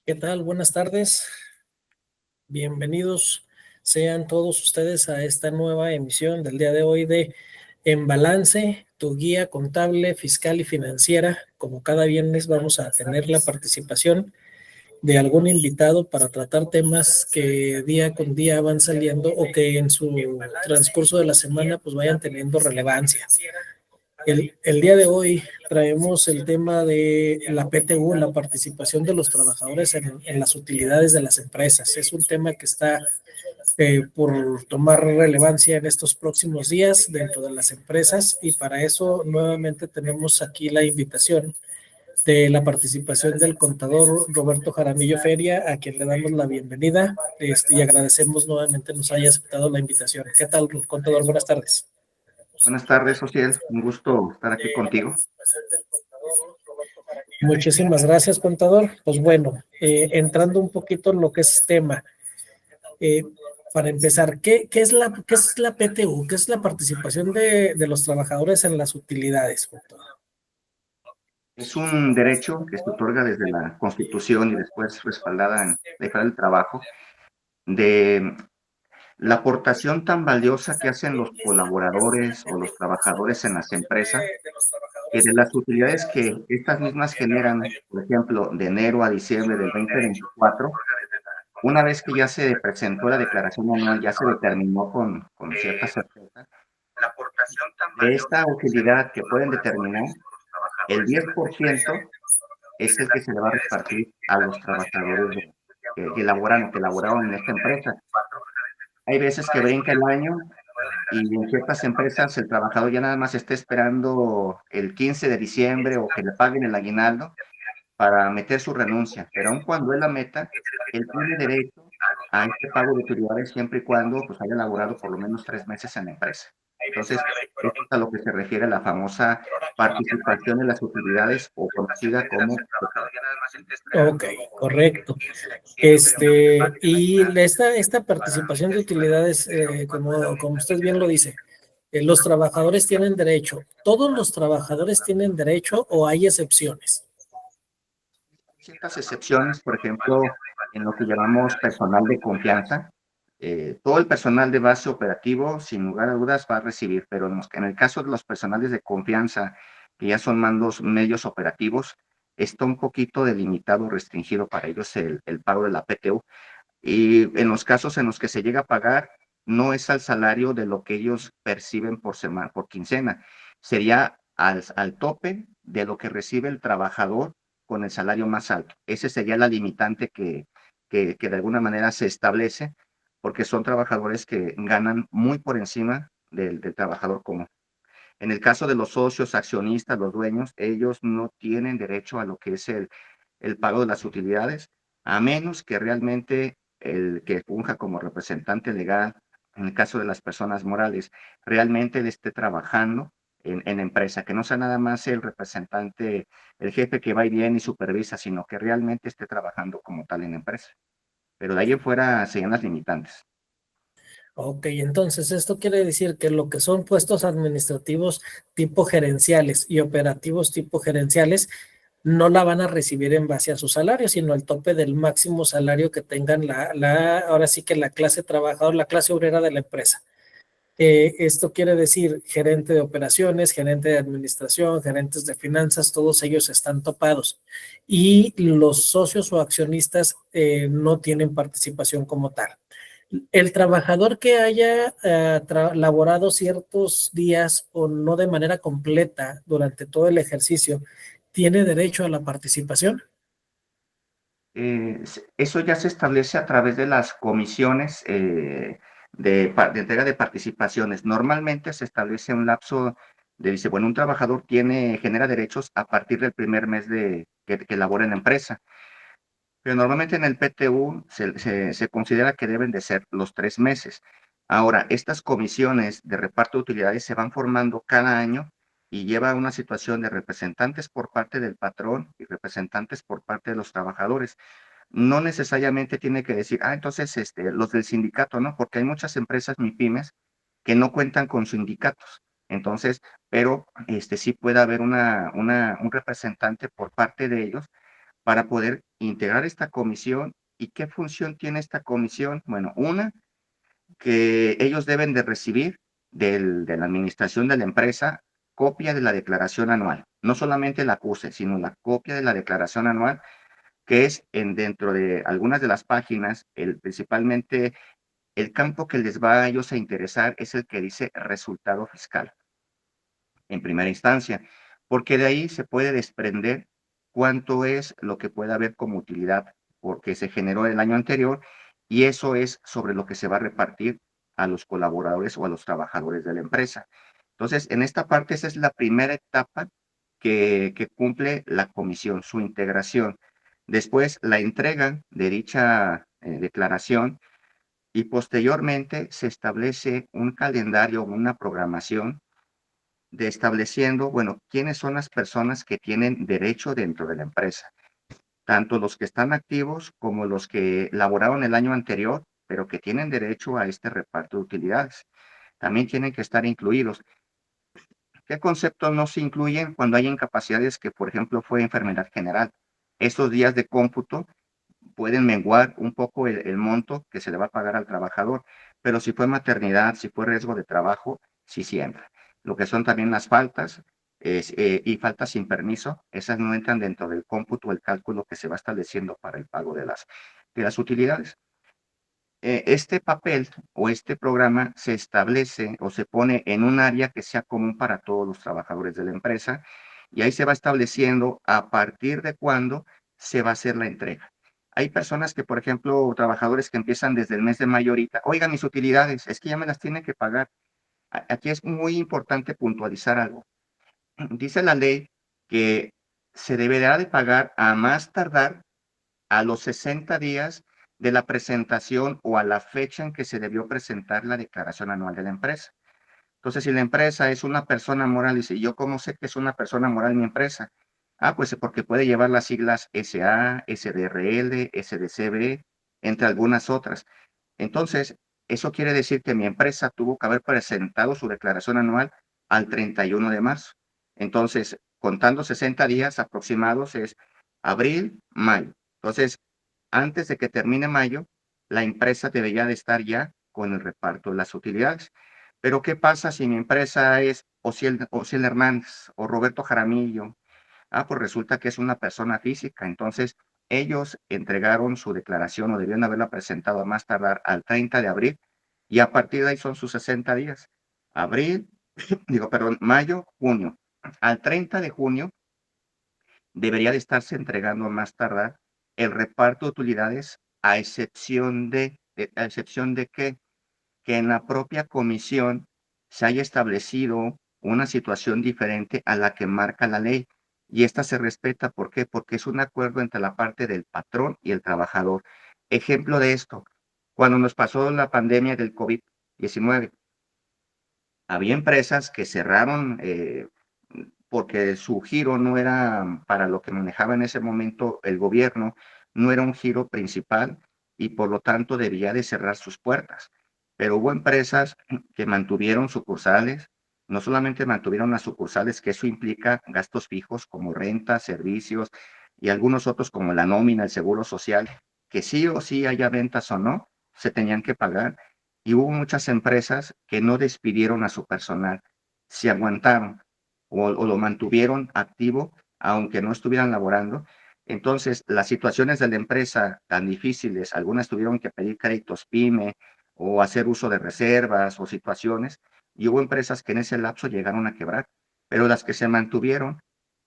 ¿Qué tal? Buenas tardes. Bienvenidos sean todos ustedes a esta nueva emisión del día de hoy de En Balance, tu guía contable, fiscal y financiera. Como cada viernes vamos a tener la participación de algún invitado para tratar temas que día con día van saliendo o que en su transcurso de la semana pues vayan teniendo relevancia. El día de hoy traemos el tema de la PTU, la participación de los trabajadores en las utilidades de las empresas. Es un tema que está por tomar relevancia en estos próximos días dentro de las empresas y para eso nuevamente tenemos aquí la invitación de la participación del contador Roberto Jaramillo Feria, a quien le damos la bienvenida y agradecemos nuevamente nos haya aceptado la invitación. ¿Qué tal, contador? Buenas tardes. Buenas tardes, Ociel. Un gusto estar aquí contigo. Muchísimas gracias, contador. Pues bueno, entrando un poquito en lo que es tema, eh, para empezar, ¿qué es la PTU? ¿Qué es la participación de los trabajadores en las utilidades, contador? Es un derecho que se otorga desde la Constitución y después respaldada en la Ley Federal del Trabajo, de la aportación tan valiosa que hacen los colaboradores o los trabajadores en las empresas, que de las utilidades que estas mismas generan, por ejemplo, de enero a diciembre del 2024, una vez que ya se presentó la declaración anual, ya se determinó con cierta certeza, de esta utilidad que pueden determinar, el 10% es el que se le va a repartir a los trabajadores que elaboran o que elaboraron en esta empresa. Hay veces que brinca el año y en ciertas empresas el trabajador ya nada más está esperando el 15 de diciembre o que le paguen el aguinaldo para meter su renuncia, pero aun cuando él la meta, él tiene derecho a este pago de utilidades siempre y cuando pues, haya laborado por lo menos 3 meses en la empresa. Entonces, esto es a lo que se refiere a la famosa participación en las utilidades o conocida como... Ok, correcto. Y esta participación de utilidades, como usted bien lo dice, los trabajadores tienen derecho. ¿Todos los trabajadores tienen derecho o hay excepciones? Ciertas excepciones, por ejemplo, en lo que llamamos personal de confianza, todo el personal de base operativo, sin lugar a dudas, va a recibir, pero en el caso de los personales de confianza, que ya son mandos medios operativos, está un poquito delimitado, restringido para ellos el pago de la PTU. Y en los casos en los que se llega a pagar, no es al salario de lo que ellos perciben por semana, por quincena, sería al tope de lo que recibe el trabajador con el salario más alto. Ese sería la limitante que de alguna manera se establece, porque son trabajadores que ganan muy por encima del trabajador común. En el caso de los socios, accionistas, los dueños, ellos no tienen derecho a lo que es el pago de las utilidades, a menos que realmente el que funja como representante legal, en el caso de las personas morales, realmente él esté trabajando en empresa, que no sea nada más el representante, el jefe que va y viene y supervisa, sino que realmente esté trabajando como tal en empresa. Pero de ahí en fuera serían las limitantes. Ok, entonces esto quiere decir que lo que son puestos administrativos tipo gerenciales y operativos tipo gerenciales no la van a recibir en base a su salario, sino al tope del máximo salario que tengan ahora sí que la clase trabajadora, la clase obrera de la empresa. Esto quiere decir gerente de operaciones, gerente de administración, gerentes de finanzas, todos ellos están topados y los socios o accionistas no tienen participación como tal. El trabajador que haya laborado ciertos días o no de manera completa durante todo el ejercicio, ¿tiene derecho a la participación? Eso ya se establece a través de las comisiones de entrega de participaciones. Normalmente se establece un lapso de, dice, bueno, un trabajador genera derechos a partir del primer mes que labora en la empresa. Pero normalmente en el PTU se considera que deben de ser los 3 meses. Ahora, estas comisiones de reparto de utilidades se van formando cada año y lleva a una situación de representantes por parte del patrón y representantes por parte de los trabajadores. No necesariamente tiene que decir, entonces los del sindicato, ¿no? Porque hay muchas empresas MIPYMES que no cuentan con sindicatos. Entonces, pero sí puede haber un representante por parte de ellos para poder integrar esta comisión. ¿Y qué función tiene esta comisión? Bueno, una, que ellos deben de recibir de la administración de la empresa copia de la declaración anual. No solamente la acuse, sino la copia de la declaración anual, que es dentro de algunas de las páginas, principalmente el campo que les va a ellos a interesar es el que dice resultado fiscal en primera instancia, porque de ahí se puede desprender cuánto es lo que puede haber como utilidad porque se generó el año anterior, y eso es sobre lo que se va a repartir a los colaboradores o a los trabajadores de la empresa. Entonces, en esta parte, esa es la primera etapa que cumple la comisión, su integración. Después, la entrega de dicha declaración, y posteriormente se establece un calendario, una programación de estableciendo, bueno, quiénes son las personas que tienen derecho dentro de la empresa, tanto los que están activos como los que laboraron el año anterior, pero que tienen derecho a este reparto de utilidades. También tienen que estar incluidos. ¿Qué conceptos no se incluyen cuando hay incapacidades que, por ejemplo, fue enfermedad general? Estos días de cómputo pueden menguar un poco el monto que se le va a pagar al trabajador, pero si fue maternidad, si fue riesgo de trabajo, sí entra. Lo que son también las faltas y faltas sin permiso, esas no entran dentro del cómputo, el cálculo que se va estableciendo para el pago de las utilidades. Este papel o este programa se establece o se pone en un área que sea común para todos los trabajadores de la empresa, y ahí se va estableciendo a partir de cuándo se va a hacer la entrega. Hay personas que, por ejemplo, trabajadores que empiezan desde el mes de mayo ahorita, oigan, mis utilidades, es que ya me las tienen que pagar. Aquí es muy importante puntualizar algo. Dice la ley que se deberá de pagar a más tardar a los 60 días de la presentación o a la fecha en que se debió presentar la declaración anual de la empresa. Entonces, si la empresa es una persona moral, dice, ¿yo cómo sé que es una persona moral mi empresa? Ah, pues porque puede llevar las siglas SA, SDRL, SDCB, entre algunas otras. Entonces, eso quiere decir que mi empresa tuvo que haber presentado su declaración anual al 31 de marzo. Entonces, contando 60 días aproximados es abril, mayo. Entonces, antes de que termine mayo, la empresa debería de estar ya con el reparto de las utilidades. Pero, ¿qué pasa si mi empresa es Ociel Hernández o Roberto Jaramillo? Ah, pues resulta que es una persona física. Entonces, ellos entregaron su declaración o debían haberla presentado a más tardar al 30 de abril, y a partir de ahí son sus 60 días. Abril, perdón, mayo, junio. Al 30 de junio debería de estarse entregando a más tardar el reparto de utilidades, a excepción de que en la propia comisión se haya establecido una situación diferente a la que marca la ley. Y esta se respeta, ¿por qué? Porque es un acuerdo entre la parte del patrón y el trabajador. Ejemplo de esto, cuando nos pasó la pandemia del COVID-19, había empresas que cerraron porque su giro no era para lo que manejaba en ese momento el gobierno, no era un giro principal, y por lo tanto debía de cerrar sus puertas. Pero hubo empresas que mantuvieron sucursales, no solamente mantuvieron las sucursales, que eso implica gastos fijos como renta, servicios y algunos otros como la nómina, el seguro social, que sí o sí haya ventas o no, se tenían que pagar. Y hubo muchas empresas que no despidieron a su personal, se aguantaron o lo mantuvieron activo aunque no estuvieran laborando. Entonces, las situaciones de la empresa tan difíciles, algunas tuvieron que pedir créditos PYME o hacer uso de reservas o situaciones, y hubo empresas que en ese lapso llegaron a quebrar, pero las que se mantuvieron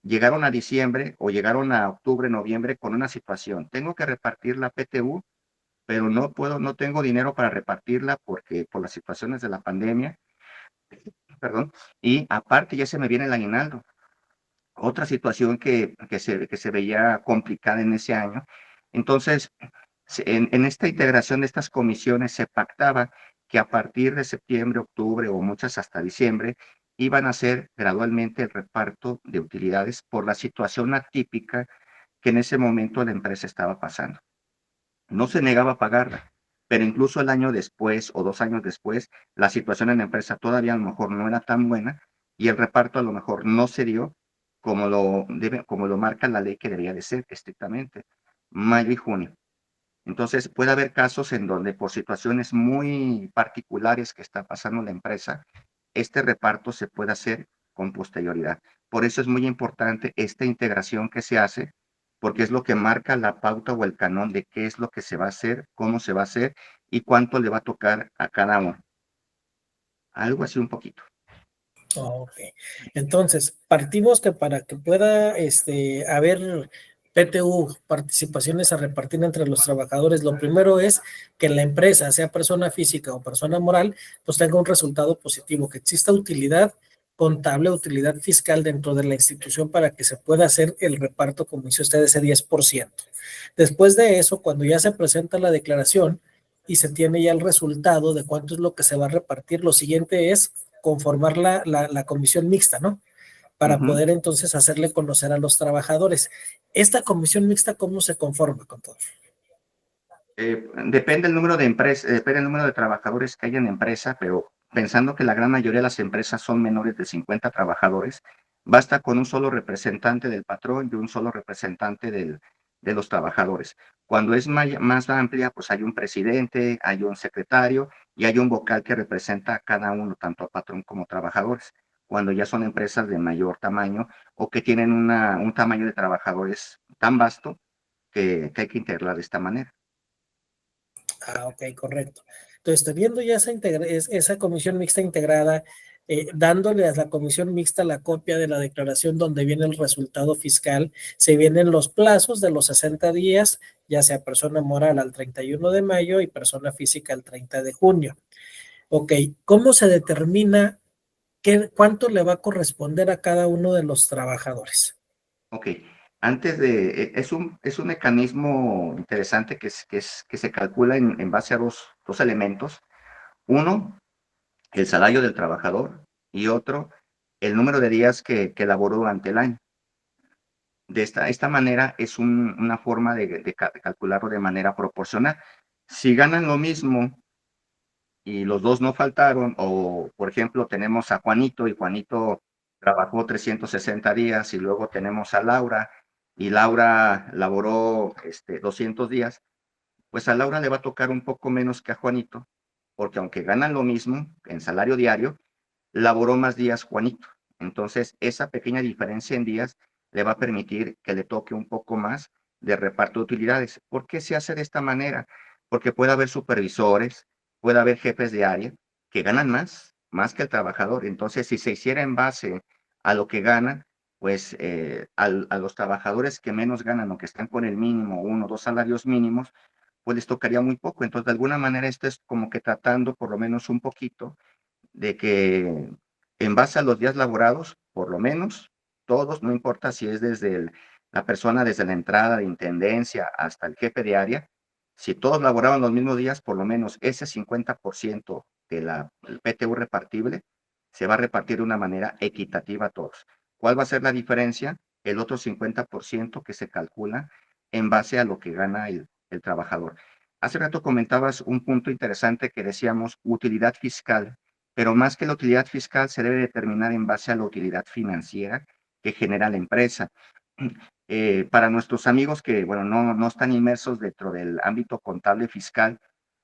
llegaron a diciembre o llegaron a octubre, noviembre con una situación. Tengo que repartir la PTU, pero no puedo, no tengo dinero para repartirla porque por las situaciones de la pandemia, perdón, y aparte ya se me viene el aguinaldo. Otra situación que se veía complicada en ese año. Entonces, en esta integración de estas comisiones se pactaba que a partir de septiembre, octubre o muchas hasta diciembre, iban a hacer gradualmente el reparto de utilidades por la situación atípica que en ese momento la empresa estaba pasando. No se negaba a pagarla, pero incluso el año después o 2 años después, la situación en la empresa todavía a lo mejor no era tan buena y el reparto a lo mejor no se dio, como lo marca la ley que debería de ser estrictamente, mayo y junio. Entonces, puede haber casos en donde por situaciones muy particulares que está pasando la empresa, este reparto se puede hacer con posterioridad. Por eso es muy importante esta integración que se hace, porque es lo que marca la pauta o el canon de qué es lo que se va a hacer, cómo se va a hacer y cuánto le va a tocar a cada uno. Algo así un poquito. Ok. Entonces, partimos que para que pueda haber PTU, participaciones a repartir entre los trabajadores, lo primero es que la empresa, sea persona física o persona moral, pues tenga un resultado positivo, que exista utilidad contable, utilidad fiscal dentro de la institución para que se pueda hacer el reparto, como dice usted, ese 10%. Después de eso, cuando ya se presenta la declaración y se tiene ya el resultado de cuánto es lo que se va a repartir, lo siguiente es conformar la comisión mixta, ¿no? Para Ujú. poder entonces hacerle conocer a los trabajadores. ¿Esta comisión mixta cómo se conforma con todo? Depende el número de empresas, depende el número de trabajadores que haya en la empresa, pero pensando que la gran mayoría de las empresas son menores de 50 trabajadores, basta con un solo representante del patrón y un solo representante de los trabajadores. Cuando es más amplia, pues hay un presidente, hay un secretario y hay un vocal que representa a cada uno, tanto a patrón como trabajadores. Cuando ya son empresas de mayor tamaño o que tienen un tamaño de trabajadores tan vasto que hay que integrarla de esta manera. Ah, ok, correcto. Entonces, teniendo ya esa comisión mixta integrada, dándole a la comisión mixta la copia de la declaración donde viene el resultado fiscal, se vienen los plazos de los 60 días, ya sea persona moral al 31 de mayo y persona física al 30 de junio. Ok, ¿cómo se determina cuánto le va a corresponder a cada uno de los trabajadores? Ok, es un mecanismo interesante que se calcula en base a dos elementos. Uno, el salario del trabajador y otro, el número de días que laboró durante el año. De esta manera es una forma de calcularlo de manera proporcional. Si ganan lo mismo y los dos no faltaron, o por ejemplo tenemos a Juanito y Juanito trabajó 360 días y luego tenemos a Laura y Laura laboró 200 días, pues a Laura le va a tocar un poco menos que a Juanito, porque aunque ganan lo mismo en salario diario, laboró más días Juanito. Entonces, esa pequeña diferencia en días le va a permitir que le toque un poco más de reparto de utilidades. ¿Por qué se hace de esta manera? Porque puede haber supervisores, puede haber jefes de área que ganan más que el trabajador. Entonces, si se hiciera en base a lo que ganan, pues a los trabajadores que menos ganan o que están con el mínimo, 1 o 2 salarios mínimos, pues les tocaría muy poco. Entonces, de alguna manera, esto es como que tratando por lo menos un poquito de que en base a los días laborados, por lo menos todos, no importa si es la persona desde la entrada de intendencia hasta el jefe de área, si todos laboraban los mismos días, por lo menos ese 50% de la PTU repartible se va a repartir de una manera equitativa a todos. ¿Cuál va a ser la diferencia? El otro 50% que se calcula en base a lo que gana el trabajador. Hace rato comentabas un punto interesante que decíamos utilidad fiscal, pero más que la utilidad fiscal se debe determinar en base a la utilidad financiera que genera la empresa. Para nuestros amigos que, bueno, no están inmersos dentro del ámbito contable fiscal,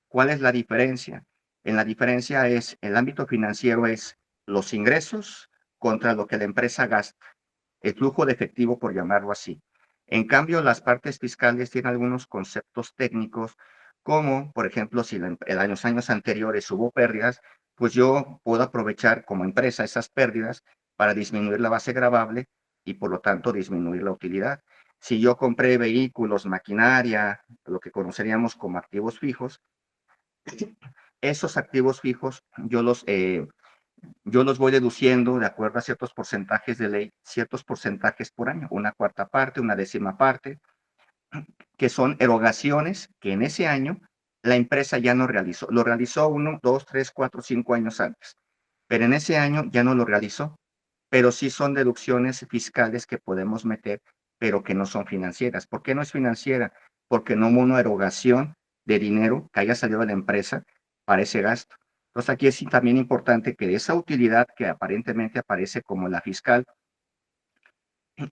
¿cuál es la diferencia? En la diferencia es, el ámbito financiero es los ingresos contra lo que la empresa gasta, el flujo de efectivo, por llamarlo así. En cambio, las partes fiscales tienen algunos conceptos técnicos, como, por ejemplo, si en los años anteriores hubo pérdidas, pues yo puedo aprovechar como empresa esas pérdidas para disminuir la base gravable y, por lo tanto, disminuir la utilidad. Si yo compré vehículos, maquinaria, lo que conoceríamos como activos fijos, esos activos fijos yo los voy deduciendo de acuerdo a ciertos porcentajes de ley, ciertos porcentajes por año, una cuarta parte, una décima parte, que son erogaciones que en ese año la empresa ya no realizó. Lo realizó 1, 2, 3, 4, 5 años antes, pero en ese año ya no lo realizó. Pero sí son deducciones fiscales que podemos meter, pero que no son financieras. ¿Por qué no es financiera? Porque no hubo una erogación de dinero que haya salido de la empresa para ese gasto. Entonces aquí es también importante que esa utilidad que aparentemente aparece como la fiscal,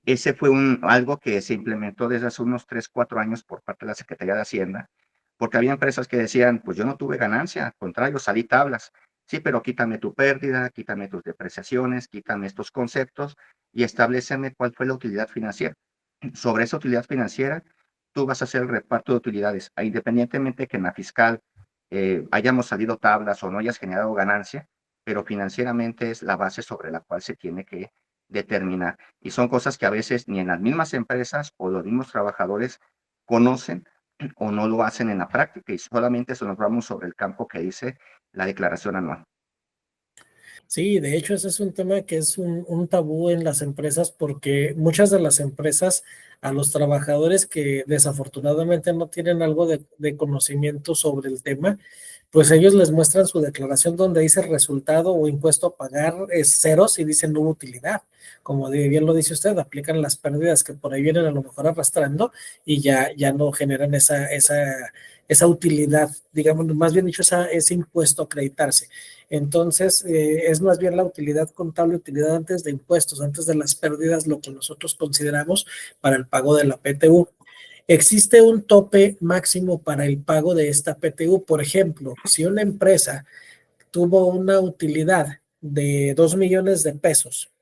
Ese fue algo que se implementó desde hace unos 3, 4 años por parte de la Secretaría de Hacienda, porque había empresas que decían, pues yo no tuve ganancia, al contrario, salí tablas. Sí, pero quítame tu pérdida, quítame tus depreciaciones, quítame estos conceptos y estableceme cuál fue la utilidad financiera. Sobre esa utilidad financiera, tú vas a hacer el reparto de utilidades, independientemente que en la fiscal hayamos salido tablas o no hayas generado ganancia, pero financieramente es la base sobre la cual se tiene que determinar. Y son cosas que a veces ni en las mismas empresas o los mismos trabajadores conocen o no lo hacen en la práctica y solamente se nos vamos sobre el campo que dice la declaración anual. Sí, de hecho ese es un tema que es un tabú en las empresas porque muchas de las empresas a los trabajadores que desafortunadamente no tienen algo de conocimiento sobre el tema, pues ellos les muestran su declaración donde dice resultado o impuesto a pagar es ceros y dicen no hubo utilidad. Como bien lo dice usted, aplican las pérdidas que por ahí vienen a lo mejor arrastrando y ya no generan esa utilidad, digamos, más bien dicho, ese impuesto a acreditarse. Entonces, es más bien la utilidad contable, utilidad antes de impuestos, antes de las pérdidas, lo que nosotros consideramos para el pago de la PTU. Existe un tope máximo para el pago de esta PTU. Por ejemplo, si una empresa tuvo una utilidad de 2 millones de pesos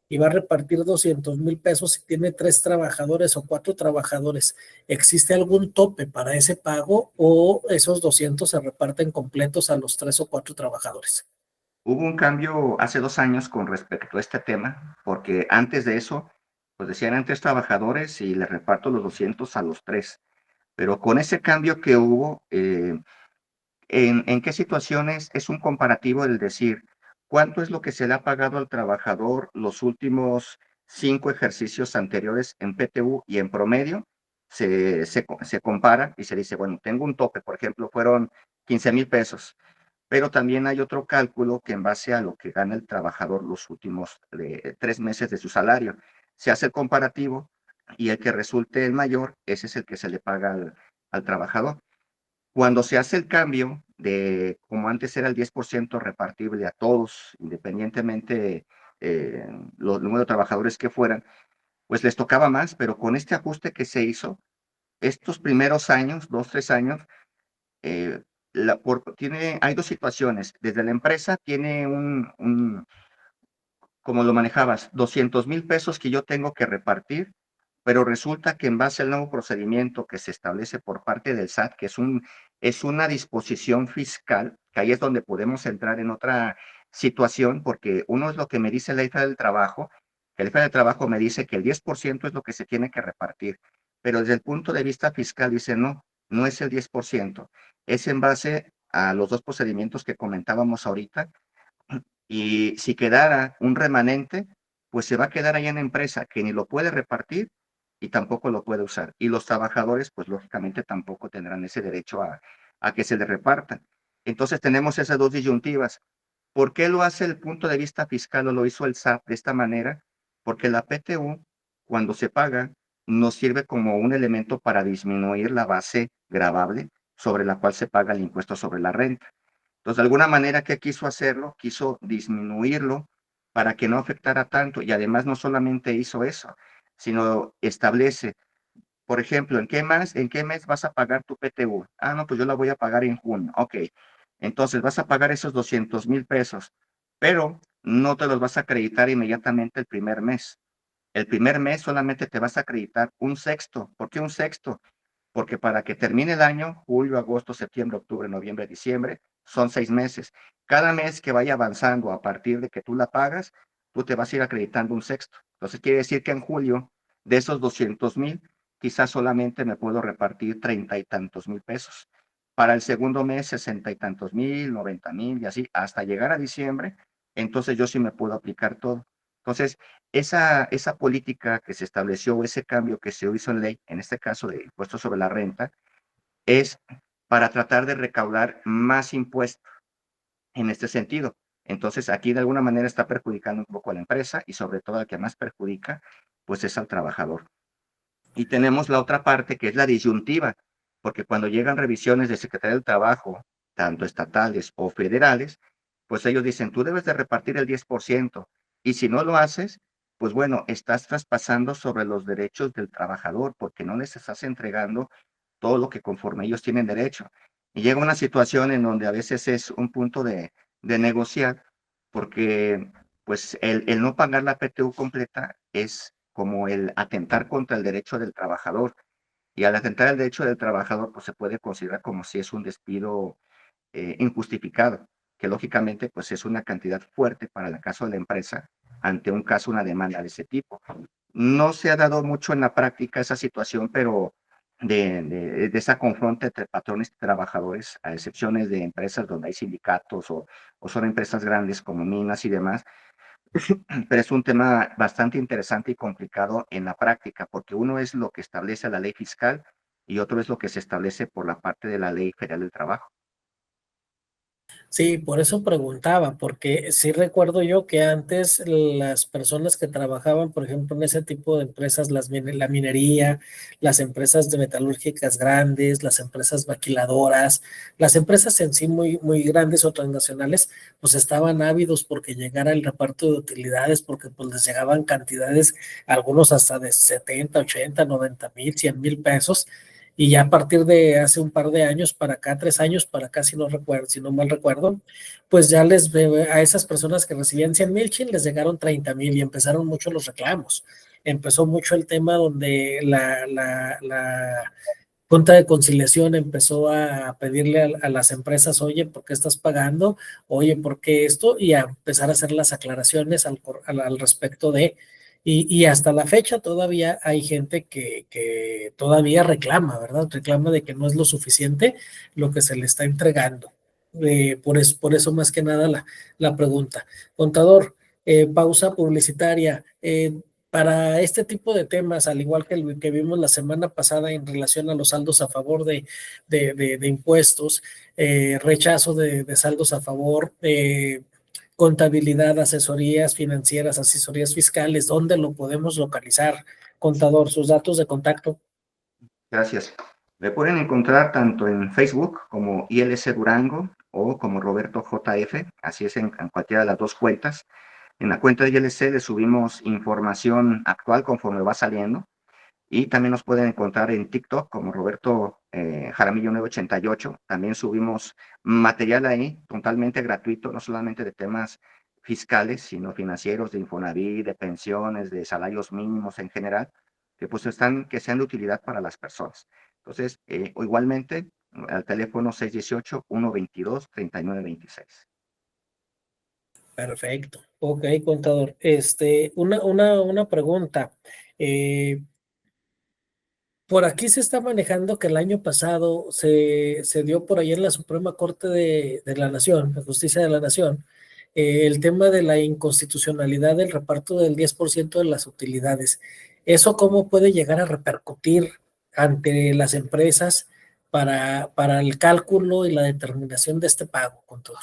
y va a repartir 200,000 pesos y tiene 3 trabajadores o 4 trabajadores, ¿existe algún tope para ese pago o esos 200 se reparten completos a los 3 o 4 trabajadores? Hubo un cambio hace 2 años con respecto a este tema, porque antes de eso, pues decían eran 3 trabajadores y le reparto los 200 a los tres. Pero con ese cambio que hubo, ¿en qué situaciones es un comparativo el decir cuánto es lo que se le ha pagado al trabajador los últimos 5 ejercicios anteriores en PTU y en promedio? Se compara y se dice, bueno, tengo un tope, por ejemplo, fueron 15,000 pesos, pero también hay otro cálculo que en base a lo que gana el trabajador los últimos 3 meses de su salario, se hace el comparativo y el que resulte el mayor, ese es el que se le paga al trabajador. Cuando se hace el cambio de, como antes era el 10% repartible a todos, independientemente los número de trabajadores que fueran, pues les tocaba más, pero con este ajuste que se hizo, estos primeros años, 2, 3 años, eh, hay dos situaciones. Desde la empresa tiene como lo manejabas, 200,000 pesos que yo tengo que repartir, pero resulta que en base al nuevo procedimiento que se establece por parte del SAT, que es una disposición fiscal, que ahí es donde podemos entrar en otra situación, porque uno es lo que me dice la jefa del trabajo, que la jefa del trabajo me dice que el 10% es lo que se tiene que repartir, pero desde el punto de vista fiscal dice no, no es el 10%, es en base a los dos procedimientos que comentábamos ahorita, y si quedara un remanente, pues se va a quedar allá en la empresa que ni lo puede repartir y tampoco lo puede usar. Y los trabajadores, pues lógicamente tampoco tendrán ese derecho a que se le repartan. Entonces tenemos esas dos disyuntivas. ¿Por qué lo hace el punto de vista fiscal o lo hizo el SAT de esta manera? Porque la PTU, cuando se paga, nos sirve como un elemento para disminuir la base gravable sobre la cual se paga el impuesto sobre la renta. Entonces, de alguna manera, ¿qué quiso hacerlo? Quiso disminuirlo para que no afectara tanto y además no solamente hizo eso, sino establece, por ejemplo, en qué mes vas a pagar tu PTU? Ah, no, pues yo la voy a pagar en junio. Ok, entonces vas a pagar esos 200,000 pesos, pero no te los vas a acreditar inmediatamente el primer mes. El primer mes solamente te vas a acreditar un sexto. ¿Por qué un sexto? Porque para que termine el año, julio, agosto, septiembre, octubre, noviembre, diciembre, son 6 meses. Cada mes que vaya avanzando a partir de que tú la pagas, tú te vas a ir acreditando un sexto. Entonces quiere decir que en julio, de esos 200,000, quizás solamente me puedo repartir 30 y tantos mil pesos. Para el segundo mes, 60 y tantos mil, 90,000 y así, hasta llegar a diciembre, entonces yo sí me puedo aplicar todo. Entonces, esa política que se estableció, ese cambio que se hizo en ley, en este caso de impuestos sobre la renta, es para tratar de recaudar más impuestos en este sentido. Entonces, aquí de alguna manera está perjudicando un poco a la empresa y sobre todo al que más perjudica, pues es al trabajador. Y tenemos la otra parte que es la disyuntiva, porque cuando llegan revisiones de Secretaría del Trabajo, tanto estatales o federales, pues ellos dicen, tú debes de repartir el 10%, y si no lo haces, pues bueno, estás traspasando sobre los derechos del trabajador porque no les estás entregando todo lo que conforme ellos tienen derecho. Y llega una situación en donde a veces es un punto de negociar porque pues el no pagar la PTU completa es como el atentar contra el derecho del trabajador. Y al atentar el derecho del trabajador, pues se puede considerar como si es un despido injustificado, que lógicamente pues es una cantidad fuerte para el caso de la empresa ante un caso, una demanda de ese tipo. No se ha dado mucho en la práctica esa situación, pero de esa confronta entre patrones y trabajadores, a excepciones de empresas donde hay sindicatos o son empresas grandes como minas y demás, pero es un tema bastante interesante y complicado en la práctica, porque uno es lo que establece la ley fiscal y otro es lo que se establece por la parte de la ley federal del trabajo. Sí, por eso preguntaba, porque sí recuerdo yo que antes las personas que trabajaban, por ejemplo, en ese tipo de empresas, la minería, las empresas de metalúrgicas grandes, las empresas maquiladoras, las empresas en sí muy grandes o transnacionales, pues estaban ávidos porque llegara el reparto de utilidades, porque pues les llegaban cantidades, algunos hasta de 70, 80, 90,000, 100,000 pesos. Y ya a partir de hace un par de años para acá, 3 años para acá, si no recuerdo, si no mal recuerdo, pues ya a esas personas que recibían 100,000 chin, les llegaron 30,000 y empezaron mucho los reclamos. Empezó mucho el tema donde la Junta de Conciliación empezó a pedirle a las empresas, oye, ¿por qué estás pagando? Oye, ¿por qué esto? Y a empezar a hacer las aclaraciones al respecto de, y hasta la fecha todavía hay gente que todavía reclama, ¿verdad? Reclama de que no es lo suficiente lo que se le está entregando. Por eso más que nada la pregunta. Contador, pausa publicitaria. Para este tipo de temas, al igual que el que vimos la semana pasada en relación a los saldos a favor de impuestos, rechazo de saldos a favor, contabilidad, asesorías financieras, asesorías fiscales, ¿dónde lo podemos localizar? Contador, sus datos de contacto. Gracias. Me pueden encontrar tanto en Facebook como ILC Durango o como Roberto JF, así es en cualquiera de las dos cuentas. En la cuenta de ILC le subimos información actual conforme va saliendo y también nos pueden encontrar en TikTok como Roberto Jaramillo 988. También subimos material ahí totalmente gratuito, no solamente de temas fiscales, sino financieros, de Infonavit, de pensiones, de salarios mínimos en general, que pues que sean de utilidad para las personas. Entonces, o igualmente al teléfono 618-122-3926. Perfecto. Ok, contador. Una pregunta. Eh, Por aquí se está manejando que el año pasado se dio por ahí en la Suprema Corte de la Nación, la Justicia de la Nación, el tema de la inconstitucionalidad del reparto del 10% de las utilidades. ¿Eso cómo puede llegar a repercutir ante las empresas para el cálculo y la determinación de este pago, contador?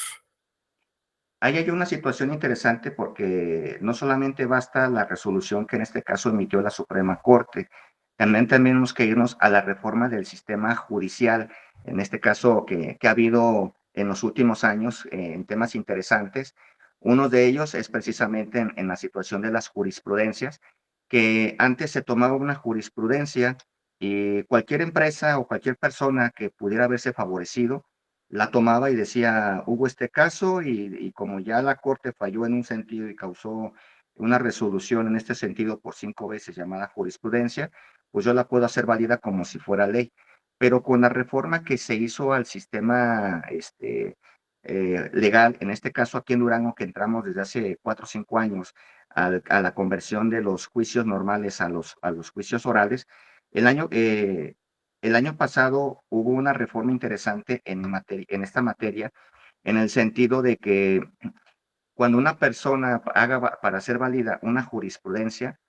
Ahí hay una situación interesante porque no solamente basta la resolución que en este caso emitió la Suprema Corte, también tenemos que irnos a la reforma del sistema judicial, en este caso que ha habido en los últimos años en temas interesantes. Uno de ellos es precisamente en la situación de las jurisprudencias, que antes se tomaba una jurisprudencia y cualquier empresa o cualquier persona que pudiera haberse favorecido, la tomaba y decía, hubo este caso y como ya la Corte falló en un sentido y causó una resolución en este sentido por 5 veces llamada jurisprudencia, pues yo la puedo hacer válida como si fuera ley. Pero con la reforma que se hizo al sistema legal, en este caso aquí en Durango, que entramos desde hace 4 o 5 años a la conversión de los juicios normales a los juicios orales, el año, eh, el año pasado hubo una reforma interesante en esta materia, en el sentido de que cuando una persona haga para hacer válida una jurisprudencia,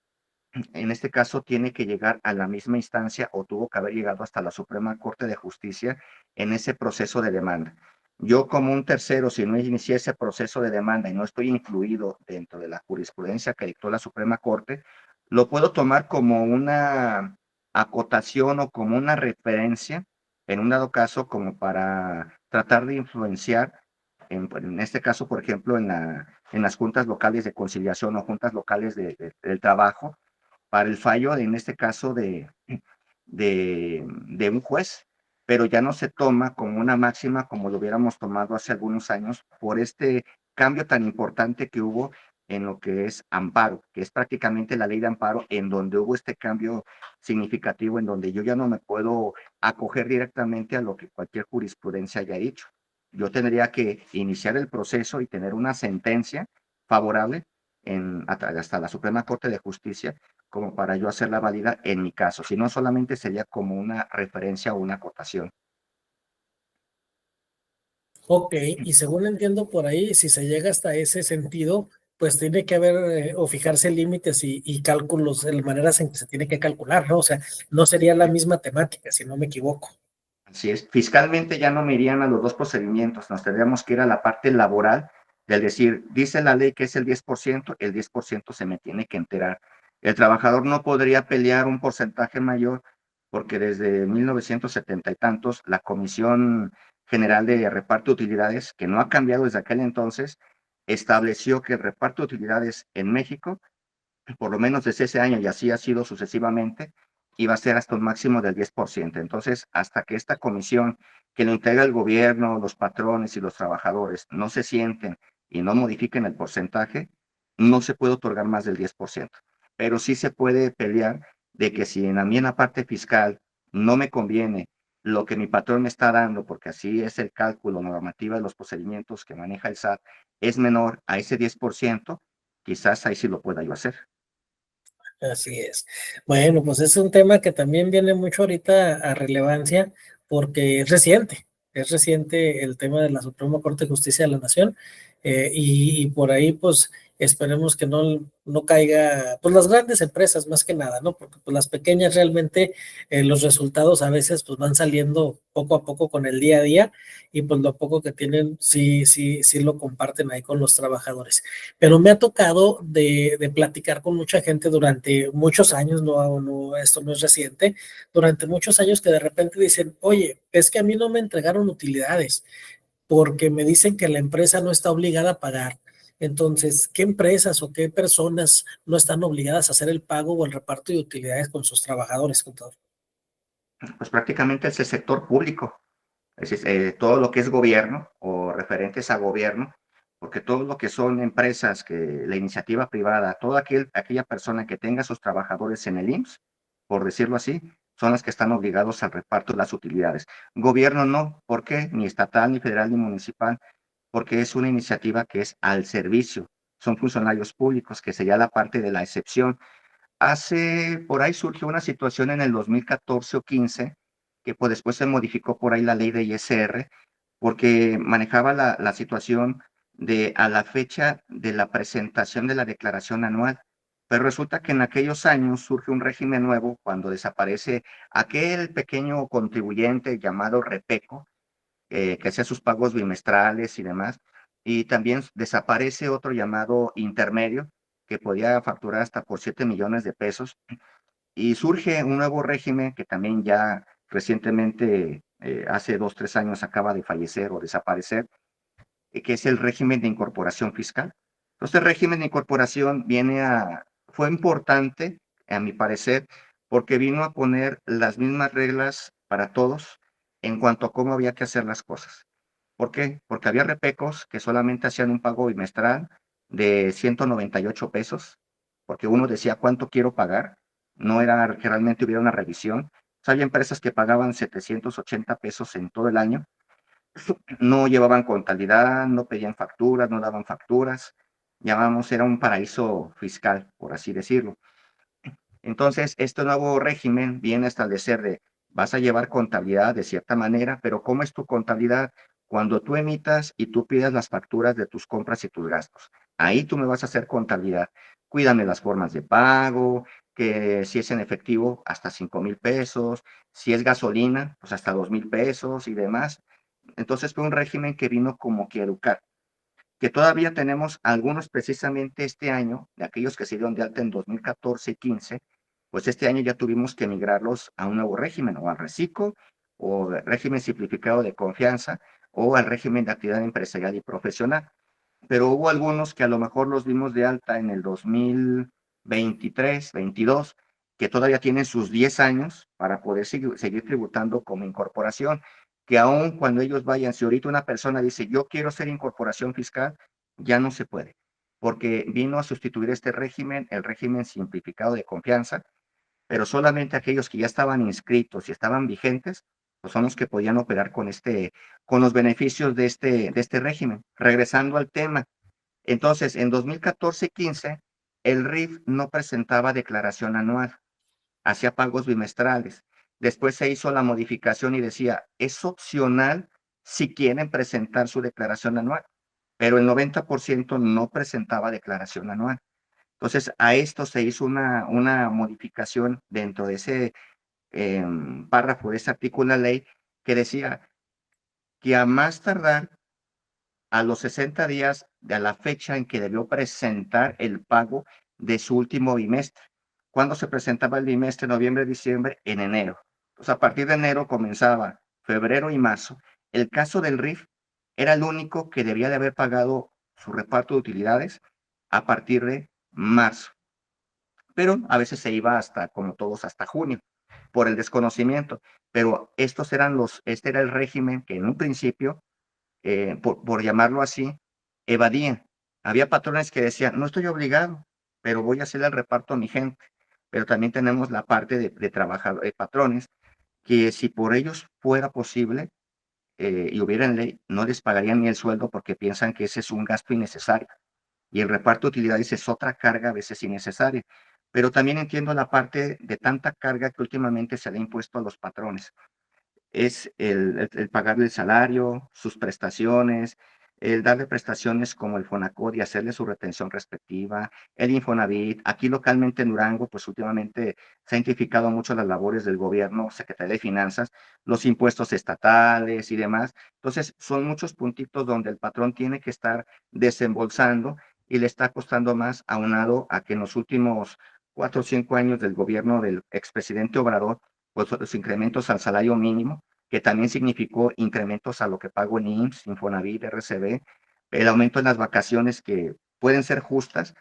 en este caso tiene que llegar a la misma instancia o tuvo que haber llegado hasta la Suprema Corte de Justicia en ese proceso de demanda. Yo como un tercero, si no inicié ese proceso de demanda y no estoy incluido dentro de la jurisprudencia que dictó la Suprema Corte, lo puedo tomar como una acotación o como una referencia, en un dado caso, como para tratar de influenciar en este caso, por ejemplo, en las juntas locales de conciliación o juntas locales del trabajo, para el fallo, en este caso, de un juez, pero ya no se toma como una máxima como lo hubiéramos tomado hace algunos años por este cambio tan importante que hubo en lo que es amparo, que es prácticamente la ley de amparo, en donde hubo este cambio significativo, en donde yo ya no me puedo acoger directamente a lo que cualquier jurisprudencia haya dicho. Yo tendría que iniciar el proceso y tener una sentencia favorable hasta la Suprema Corte de Justicia como para yo hacerla válida en mi caso, si no solamente sería como una referencia o una acotación. Ok, y según entiendo por ahí, si se llega hasta ese sentido, pues tiene que haber o fijarse límites y cálculos, de las maneras en que se tiene que calcular, ¿no? O sea, no sería la misma temática, si no me equivoco. Así es, fiscalmente ya no me irían a los dos procedimientos, nos tendríamos que ir a la parte laboral del decir, dice la ley que es el 10% se me tiene que enterar. El trabajador no podría pelear un porcentaje mayor porque desde 1970 y tantos la Comisión General de Reparto de Utilidades, que no ha cambiado desde aquel entonces, estableció que el reparto de utilidades en México, por lo menos desde ese año y así ha sido sucesivamente, iba a ser hasta un máximo del 10%. Entonces, hasta que esta comisión que lo integra el gobierno, los patrones y los trabajadores no se sienten y no modifiquen el porcentaje, no se puede otorgar más del 10%. Pero sí se puede pelear de que si a mí en la parte fiscal no me conviene lo que mi patrón me está dando, porque así es el cálculo normativa de los procedimientos que maneja el SAT, es menor a ese 10%, quizás ahí sí lo pueda yo hacer. Así es. Bueno, pues es un tema que también viene mucho ahorita a relevancia porque es reciente el tema de la Suprema Corte de Justicia de la Nación y por ahí pues esperemos que no caiga, pues las grandes empresas más que nada, ¿no? Porque pues las pequeñas realmente los resultados a veces pues van saliendo poco a poco con el día a día y pues lo poco que tienen sí lo comparten ahí con los trabajadores, pero me ha tocado de platicar con mucha gente durante muchos años, esto no es reciente, durante muchos años que de repente dicen, oye, es que a mí no me entregaron utilidades porque me dicen que la empresa no está obligada a pagar. Entonces, ¿qué empresas o qué personas no están obligadas a hacer el pago o el reparto de utilidades con sus trabajadores, contador? Pues prácticamente es el sector público, es decir, todo lo que es gobierno o referentes a gobierno, porque todo lo que son empresas, que la iniciativa privada, toda aquella persona que tenga sus trabajadores en el IMSS, por decirlo así, son las que están obligados al reparto de las utilidades. Gobierno no, ¿por qué? Ni estatal, ni federal, ni municipal, porque es una iniciativa que es al servicio, son funcionarios públicos, que sería la parte de la excepción. Por ahí surgió una situación en el 2014 o 15, que pues después se modificó por ahí la ley de ISR, porque manejaba la situación de a la fecha de la presentación de la declaración anual. Pero resulta que en aquellos años surge un régimen nuevo cuando desaparece aquel pequeño contribuyente llamado repeco, que hacía sus pagos bimestrales y demás, y también desaparece otro llamado intermedio, que podía facturar hasta por 7 millones de pesos, y surge un nuevo régimen que también ya recientemente, hace 2, 3 años, acaba de fallecer o desaparecer, que es el régimen de incorporación fiscal. Entonces, el régimen de incorporación fue importante, a mi parecer, porque vino a poner las mismas reglas para todos en cuanto a cómo había que hacer las cosas. ¿Por qué? Porque había repecos que solamente hacían un pago bimestral de 198 pesos, porque uno decía cuánto quiero pagar, no era que realmente hubiera una revisión. O sea, había empresas que pagaban 780 pesos en todo el año, no llevaban contabilidad, no pedían facturas, no daban facturas, llamábamos, era un paraíso fiscal, por así decirlo. Entonces, este nuevo régimen viene a establecer vas a llevar contabilidad de cierta manera, pero ¿cómo es tu contabilidad? Cuando tú emitas y tú pidas las facturas de tus compras y tus gastos. Ahí tú me vas a hacer contabilidad. Cuídame las formas de pago, que si es en efectivo, hasta 5,000 pesos, si es gasolina, pues hasta 2,000 pesos y demás. Entonces fue un régimen que vino como que a educar, que todavía tenemos algunos precisamente este año, de aquellos que se dieron de alta en 2014 y 15, pues este año ya tuvimos que migrarlos a un nuevo régimen, o al reciclo, o régimen simplificado de confianza, o al régimen de actividad empresarial y profesional. Pero hubo algunos que a lo mejor los dimos de alta en el 2023, 22, que todavía tienen sus 10 años para poder seguir tributando como incorporación, que aun cuando ellos vayan, si ahorita una persona dice, yo quiero ser incorporación fiscal, ya no se puede, porque vino a sustituir este régimen, el régimen simplificado de confianza, pero solamente aquellos que ya estaban inscritos y estaban vigentes, pues son los que podían operar con los beneficios de este régimen. Regresando al tema, entonces, en 2014-15, el RIF no presentaba declaración anual, hacía pagos bimestrales. Después se hizo la modificación y decía, es opcional si quieren presentar su declaración anual, pero el 90% no presentaba declaración anual. Entonces, a esto se hizo una modificación dentro de ese párrafo de ese artículo de la ley que decía que a más tardar a los 60 días de la fecha en que debió presentar el pago de su último bimestre. ¿Cuándo se presentaba el bimestre? Noviembre, diciembre, en enero. Entonces, a partir de enero comenzaba febrero y marzo. El caso del RIF era el único que debía de haber pagado su reparto de utilidades a partir de marzo. Pero a veces se iba hasta, como todos, hasta junio, por el desconocimiento. Pero este era el régimen que en un principio por llamarlo así, evadían. Había patrones que decían, no estoy obligado, pero voy a hacer el reparto a mi gente. Pero también tenemos la parte de trabajadores, patrones, que si por ellos fuera posible y hubiera en ley, no les pagarían ni el sueldo porque piensan que ese es un gasto innecesario. Y el reparto de utilidades es otra carga a veces innecesaria. Pero también entiendo la parte de tanta carga que últimamente se le ha impuesto a los patrones es el pagarle el salario, sus prestaciones, el darle prestaciones como el Fonacot y hacerle su retención respectiva, el Infonavit. Aquí localmente en Durango, pues últimamente se han identificado mucho las labores del gobierno, Secretaría de Finanzas, los impuestos estatales y demás. Entonces, son muchos puntitos donde el patrón tiene que estar desembolsando y le está costando más aunado a que en los últimos 4 o 5 años del gobierno del expresidente Obrador, pues los incrementos al salario mínimo, que también significó incrementos a lo que pago en IMSS, Infonavit, RCB, el aumento en las vacaciones que pueden ser justas,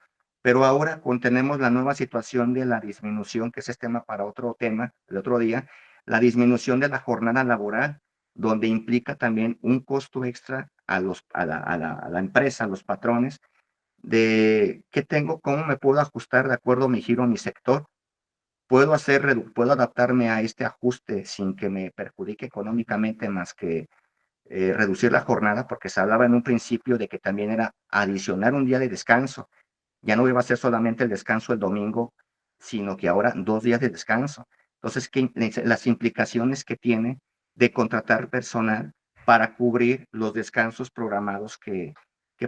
pero ahora tenemos la nueva situación de la disminución, que ese es tema para otro tema, el otro día, la disminución de la jornada laboral, donde implica también un costo extra a la empresa, a los patrones, de qué tengo, cómo me puedo ajustar de acuerdo a mi giro, mi sector, puedo adaptarme a este ajuste sin que me perjudique económicamente más que reducir la jornada, porque se hablaba en un principio de que también era adicionar un día de descanso. Ya no iba a ser solamente el descanso el domingo, sino que ahora 2 días de descanso. Entonces, las implicaciones que tiene de contratar personal para cubrir los descansos programados que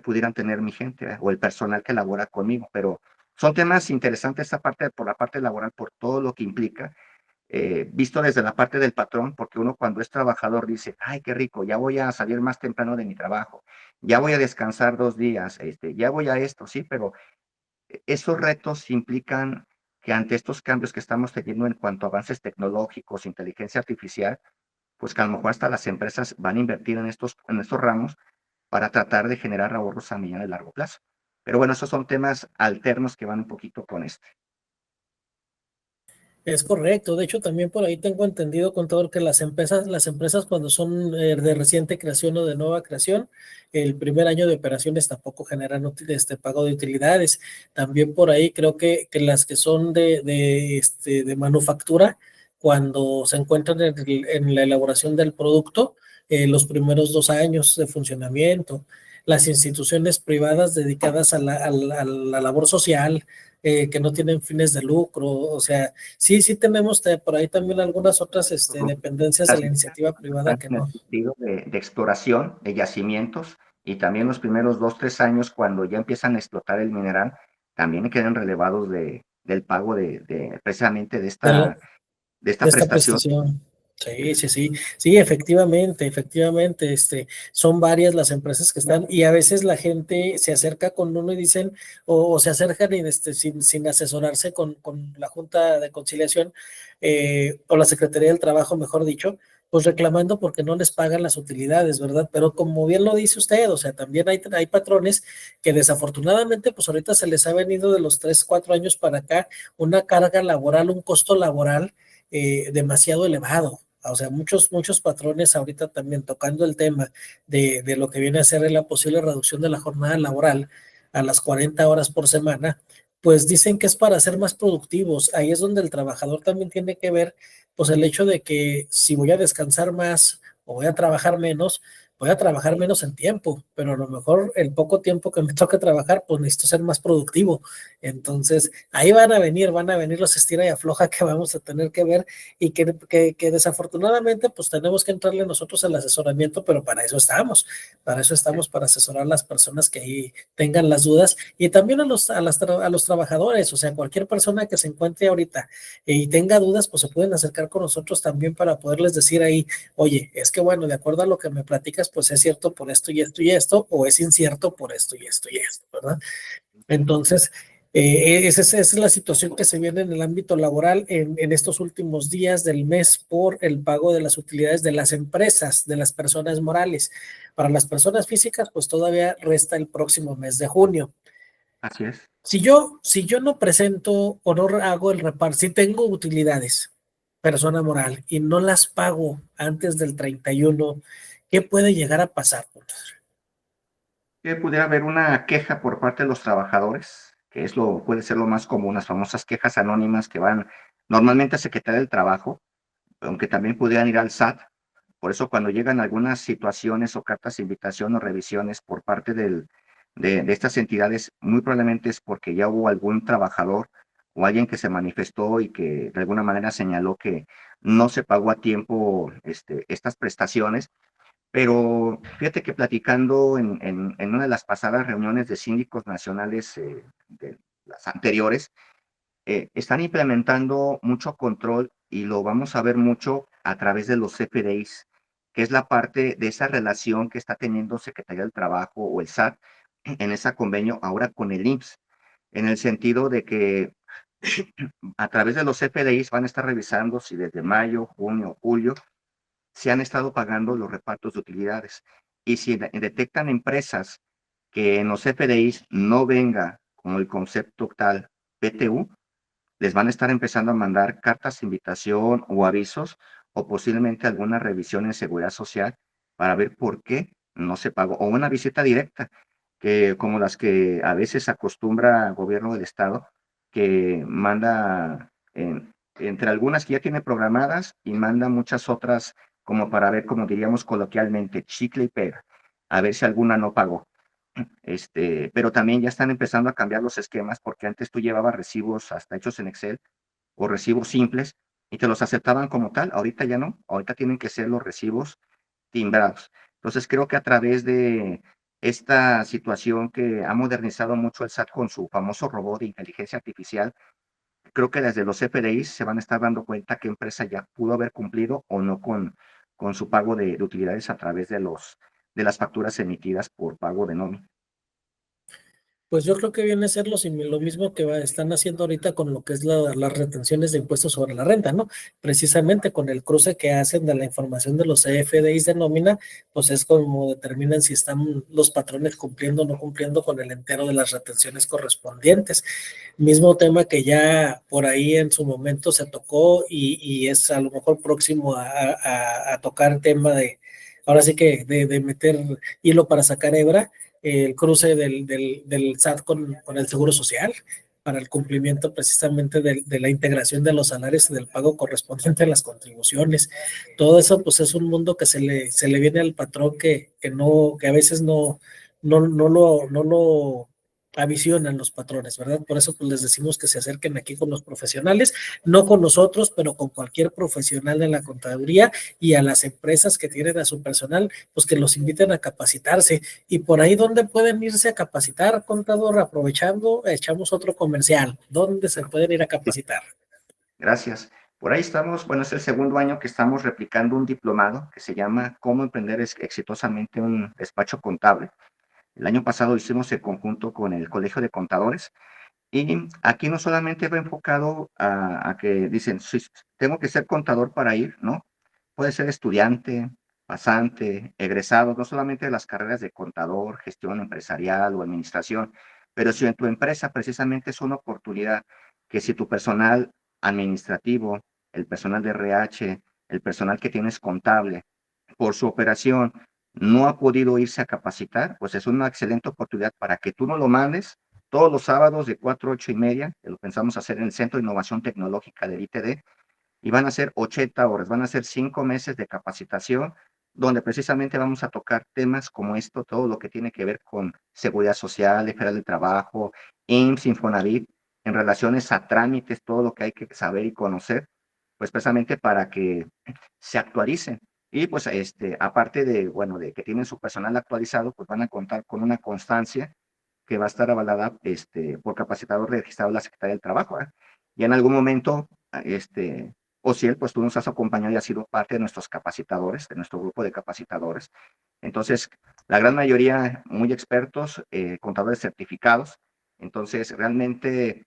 pudieran tener mi gente, o el personal que labora conmigo, pero son temas interesantes esta parte por la parte laboral, por todo lo que implica, visto desde la parte del patrón, porque uno cuando es trabajador dice, ay, qué rico, ya voy a salir más temprano de mi trabajo, ya voy a descansar 2 días, ya voy a esto, sí, pero esos retos implican que ante estos cambios que estamos teniendo en cuanto a avances tecnológicos, inteligencia artificial, pues que a lo mejor hasta las empresas van a invertir en estos ramos para tratar de generar ahorros a mediano y largo plazo. Pero bueno, esos son temas alternos que van un poquito con este. Es correcto. De hecho, también por ahí tengo entendido, contador, que las empresas cuando son de reciente creación o de nueva creación, el primer año de operaciones tampoco generan pago de utilidades. También por ahí creo que las que son de manufactura, cuando se encuentran en la elaboración del producto, los primeros 2 años de funcionamiento, las instituciones privadas dedicadas a la labor social, que no tienen fines de lucro, o sea, sí, sí tenemos por ahí también algunas otras dependencias de Las la iniciativa privada están que en el no. sentido de exploración de yacimientos y también los primeros 2, 3 años cuando ya empiezan a explotar el mineral, también quedan relevados del pago precisamente de De, la- esta, de de esta esta prestación. prestación. Sí, sí, sí, sí, efectivamente, son varias las empresas que están y a veces la gente se acerca con uno y dicen, o se acercan y sin asesorarse con la Junta de Conciliación o la Secretaría del Trabajo, mejor dicho, pues reclamando porque no les pagan las utilidades, ¿verdad? Pero como bien lo dice usted, o sea, también hay patrones que desafortunadamente, pues ahorita se les ha venido de los 3, 4 años para acá una carga laboral, un costo laboral demasiado elevado. O sea, muchos patrones ahorita también tocando el tema de lo que viene a ser la posible reducción de la jornada laboral a las 40 horas por semana, pues dicen que es para ser más productivos. Ahí es donde el trabajador también tiene que ver, pues el hecho de que si voy a descansar más o voy a trabajar menos en tiempo, pero a lo mejor el poco tiempo que me toca trabajar, pues necesito ser más productivo. Entonces, ahí van a venir los estira y afloja que vamos a tener que ver y que desafortunadamente, pues tenemos que entrarle nosotros al asesoramiento, pero para eso estamos, para asesorar a las personas que ahí tengan las dudas y también a los trabajadores, o sea, cualquier persona que se encuentre ahorita y tenga dudas, pues se pueden acercar con nosotros también para poderles decir ahí, oye, es que bueno, de acuerdo a lo que me platicas, pues es cierto por esto y esto y esto, o es incierto por esto y esto y esto, ¿verdad? Entonces, esa es la situación que se viene en el ámbito laboral en estos últimos días del mes por el pago de las utilidades de las empresas, de las personas morales. Para las personas físicas, pues todavía resta el próximo mes de junio. Así es. Si yo no presento o no hago el reparto, si tengo utilidades, persona moral, y no las pago antes del 31, ¿qué puede llegar a pasar? Que pudiera haber una queja por parte de los trabajadores, que puede ser lo más común, las famosas quejas anónimas que van normalmente a Secretaría del Trabajo, aunque también pudieran ir al SAT. Por eso cuando llegan algunas situaciones o cartas de invitación o revisiones por parte de estas entidades, muy probablemente es porque ya hubo algún trabajador o alguien que se manifestó y que de alguna manera señaló que no se pagó a tiempo estas prestaciones. Pero fíjate que platicando en una de las pasadas reuniones de síndicos nacionales, de las anteriores, están implementando mucho control y lo vamos a ver mucho a través de los CFDIs, que es la parte de esa relación que está teniendo Secretaría del Trabajo o el SAT en ese convenio ahora con el IMSS, en el sentido de que a través de los CFDIs van a estar revisando si desde mayo, junio, julio se han estado pagando los repartos de utilidades. Y si detectan empresas que en los FDIs no venga con el concepto tal PTU, les van a estar empezando a mandar cartas de invitación o avisos o posiblemente alguna revisión en seguridad social para ver por qué no se pagó o una visita directa, que como las que a veces acostumbra el gobierno del estado, que manda entre algunas que ya tiene programadas y manda muchas otras como para ver, como diríamos coloquialmente, chicle y pega, a ver si alguna no pagó. Pero también ya están empezando a cambiar los esquemas porque antes tú llevabas recibos hasta hechos en Excel o recibos simples y te los aceptaban como tal. Ahorita ya no, ahorita tienen que ser los recibos timbrados. Entonces creo que a través de esta situación que ha modernizado mucho el SAT con su famoso robot de inteligencia artificial, creo que desde los FDIs se van a estar dando cuenta qué empresa ya pudo haber cumplido o no con su pago de utilidades a través de las facturas emitidas por pago de nómina. Pues yo creo que viene a ser lo mismo que están haciendo ahorita con lo que es las retenciones de impuestos sobre la renta, ¿no? Precisamente con el cruce que hacen de la información de los CFDIs de nómina, pues es como determinan si están los patrones cumpliendo o no cumpliendo con el entero de las retenciones correspondientes. Mismo tema que ya por ahí en su momento se tocó y es a lo mejor próximo a tocar tema de, ahora sí que de meter hilo para sacar hebra, el cruce del SAT con el Seguro Social para el cumplimiento precisamente de la integración de los salarios y del pago correspondiente a las contribuciones. Todo eso pues es un mundo que se le viene al patrón que a veces no lo avisionan los patrones, ¿verdad? Por eso pues les decimos que se acerquen aquí con los profesionales, no con nosotros, pero con cualquier profesional de la contaduría y a las empresas que tienen a su personal, pues que los inviten a capacitarse. Y por ahí, ¿dónde pueden irse a capacitar, contador? Aprovechando, echamos otro comercial. ¿Dónde se pueden ir a capacitar? Gracias. Por ahí estamos, bueno, es el segundo año que estamos replicando un diplomado que se llama Cómo emprender exitosamente un despacho contable. El año pasado hicimos el conjunto con el Colegio de Contadores y aquí no solamente va enfocado a que dicen, sí, tengo que ser contador para ir, ¿no? puede ser estudiante, pasante, egresado, no solamente de las carreras de contador, gestión empresarial o administración, pero si en tu empresa precisamente es una oportunidad que si tu personal administrativo, el personal de RH, el personal que tienes contable, por su operación no ha podido irse a capacitar, pues es una excelente oportunidad para que tú no lo mandes todos los sábados de 4 a 8:30, que lo pensamos hacer en el Centro de Innovación Tecnológica del ITD, y van a ser 80 horas, van a ser 5 meses de capacitación, donde precisamente vamos a tocar temas como esto, todo lo que tiene que ver con seguridad social, esfera del trabajo, IMSS, Infonavit, en relaciones a trámites, todo lo que hay que saber y conocer, pues precisamente para que se actualicen. Y pues aparte de, bueno, de que tienen su personal actualizado, pues van a contar con una constancia que va a estar avalada por capacitador registrado de la Secretaría del Trabajo. ¿Eh? Y en algún momento, o si él, pues tú nos has acompañado y has sido parte de nuestros capacitadores, de nuestro grupo de capacitadores. Entonces, la gran mayoría muy expertos, contadores certificados. Entonces, realmente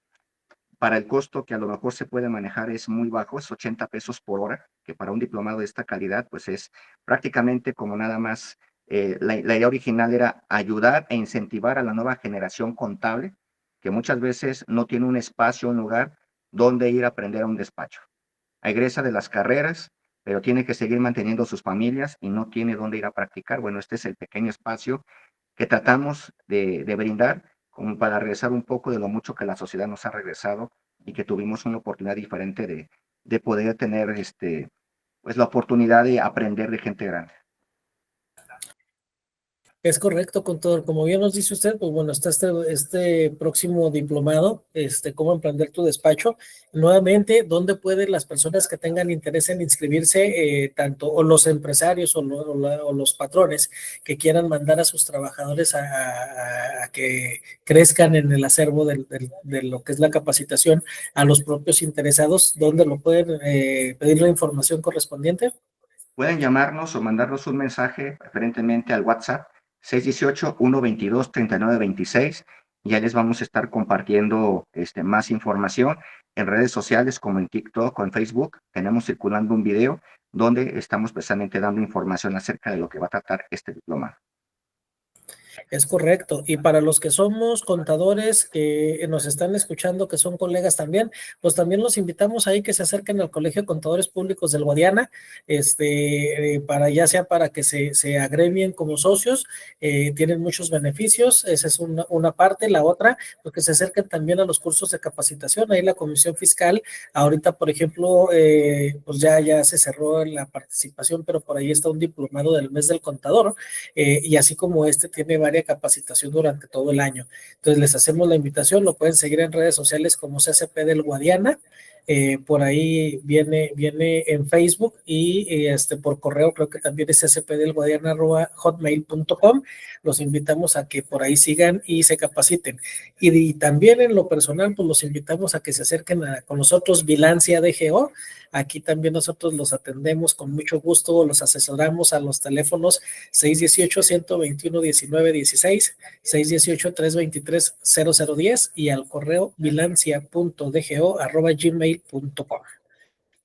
para el costo que a lo mejor se puede manejar es muy bajo, es 80 pesos por hora, que para un diplomado de esta calidad, pues es prácticamente como nada más, la idea original era ayudar e incentivar a la nueva generación contable, que muchas veces no tiene un espacio, un lugar donde ir a aprender a un despacho. Egresa de las carreras, pero tiene que seguir manteniendo sus familias y no tiene dónde ir a practicar. Bueno, este es el pequeño espacio que tratamos de brindar como para regresar un poco de lo mucho que la sociedad nos ha regresado y que tuvimos una oportunidad diferente de poder tener pues la oportunidad de aprender de gente grande. Es correcto, contador. Como bien nos dice usted, pues bueno, está este próximo diplomado, cómo emprender tu despacho. Nuevamente, ¿dónde pueden las personas que tengan interés en inscribirse, tanto o los empresarios o los patrones que quieran mandar a sus trabajadores a que crezcan en el acervo de lo que es la capacitación, a los propios interesados, dónde lo pueden pedir la información correspondiente? Pueden llamarnos o mandarnos un mensaje preferentemente al WhatsApp 618-122-3926. Ya les vamos a estar compartiendo más información en redes sociales como en TikTok o en Facebook. Tenemos circulando un video donde estamos precisamente dando información acerca de lo que va a tratar este diploma. Es correcto. Y para los que somos contadores que nos están escuchando, que son colegas también, pues también los invitamos ahí que se acerquen al Colegio de Contadores Públicos del Guadiana, para ya sea para que se agremien como socios, tienen muchos beneficios, esa es una parte. La otra, pues que se acerquen también a los cursos de capacitación. Ahí la Comisión Fiscal, ahorita, por ejemplo, pues ya se cerró la participación, pero por ahí está un diplomado del mes del contador, y así como tiene varias capacitación durante todo el año. Entonces les hacemos la invitación, lo pueden seguir en redes sociales como CCP del Guadiana, por ahí viene en Facebook y por correo creo que también es scpdelguadiana@hotmail.com. Los invitamos a que por ahí sigan y se capaciten. Y también en lo personal, pues los invitamos a que se acerquen con nosotros, Bilancia DGO. Aquí también nosotros los atendemos con mucho gusto, los asesoramos a los teléfonos 618-121-1916, 618-323-0010 y al correo bilancia.dgo@gmail.com.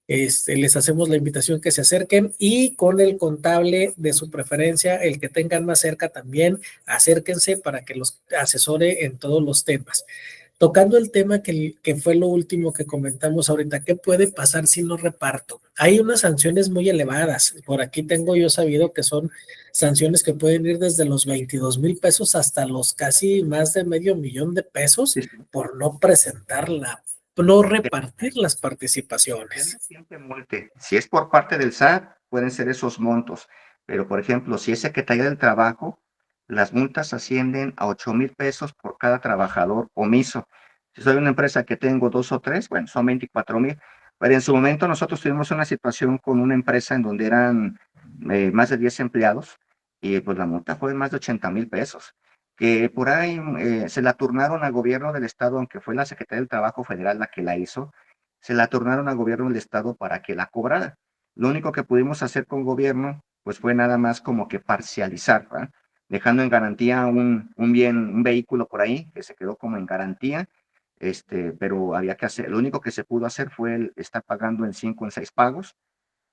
Les hacemos la invitación que se acerquen y con el contable de su preferencia, el que tengan más cerca también, acérquense para que los asesore en todos los temas. Tocando el tema que fue lo último que comentamos ahorita, ¿qué puede pasar si no reparto? Hay unas sanciones muy elevadas. Por aquí tengo yo sabido que son sanciones que pueden ir desde los 22,000 pesos hasta los casi más de medio millón de pesos Sí, por no repartir las participaciones. siempre multe. Si es por parte del SAT, pueden ser esos montos. Pero, por ejemplo, si es Secretaría del Trabajo, las multas ascienden a 8,000 pesos por cada trabajador omiso. Si soy una empresa que tengo 2 o 3, bueno, son 24,000. Pero en su momento nosotros tuvimos una situación con una empresa en donde eran más de 10 empleados y pues la multa fue de más de 80,000 pesos. Que por ahí se la turnaron al gobierno del estado, aunque fue la Secretaría del Trabajo Federal la que la hizo, se la turnaron al gobierno del estado para que la cobrara. Lo único que pudimos hacer con gobierno, pues fue nada más como que parcializar, ¿verdad? Dejando en garantía un bien, un vehículo por ahí, que se quedó como en garantía, pero había que hacer, lo único que se pudo hacer fue estar pagando en 5 o en 6 pagos,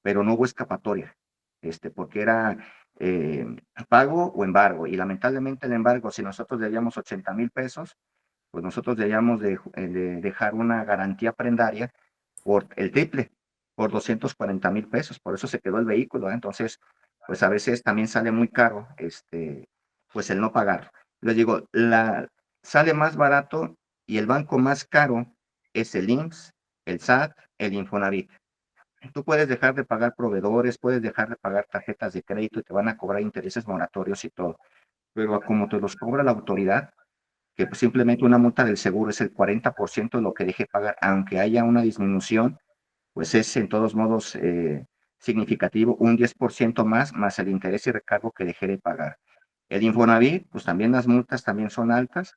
pero no hubo escapatoria, porque era pago o embargo. Y lamentablemente el embargo, si nosotros debíamos 80,000 pesos, pues nosotros debíamos de dejar una garantía prendaria por el triple, por 240,000 pesos. Por eso se quedó el vehículo, ¿eh? Entonces, pues a veces también sale muy caro, pues el no pagar. Les digo, sale más barato y el banco más caro es el IMSS, el SAT, el Infonavit. Tú puedes dejar de pagar proveedores, puedes dejar de pagar tarjetas de crédito y te van a cobrar intereses moratorios y todo. Pero como te los cobra la autoridad, que pues simplemente una multa del seguro es el 40% de lo que deje pagar, aunque haya una disminución, pues es en todos modos significativo, un 10% más el interés y recargo que dejé de pagar. El Infonavit, pues también las multas también son altas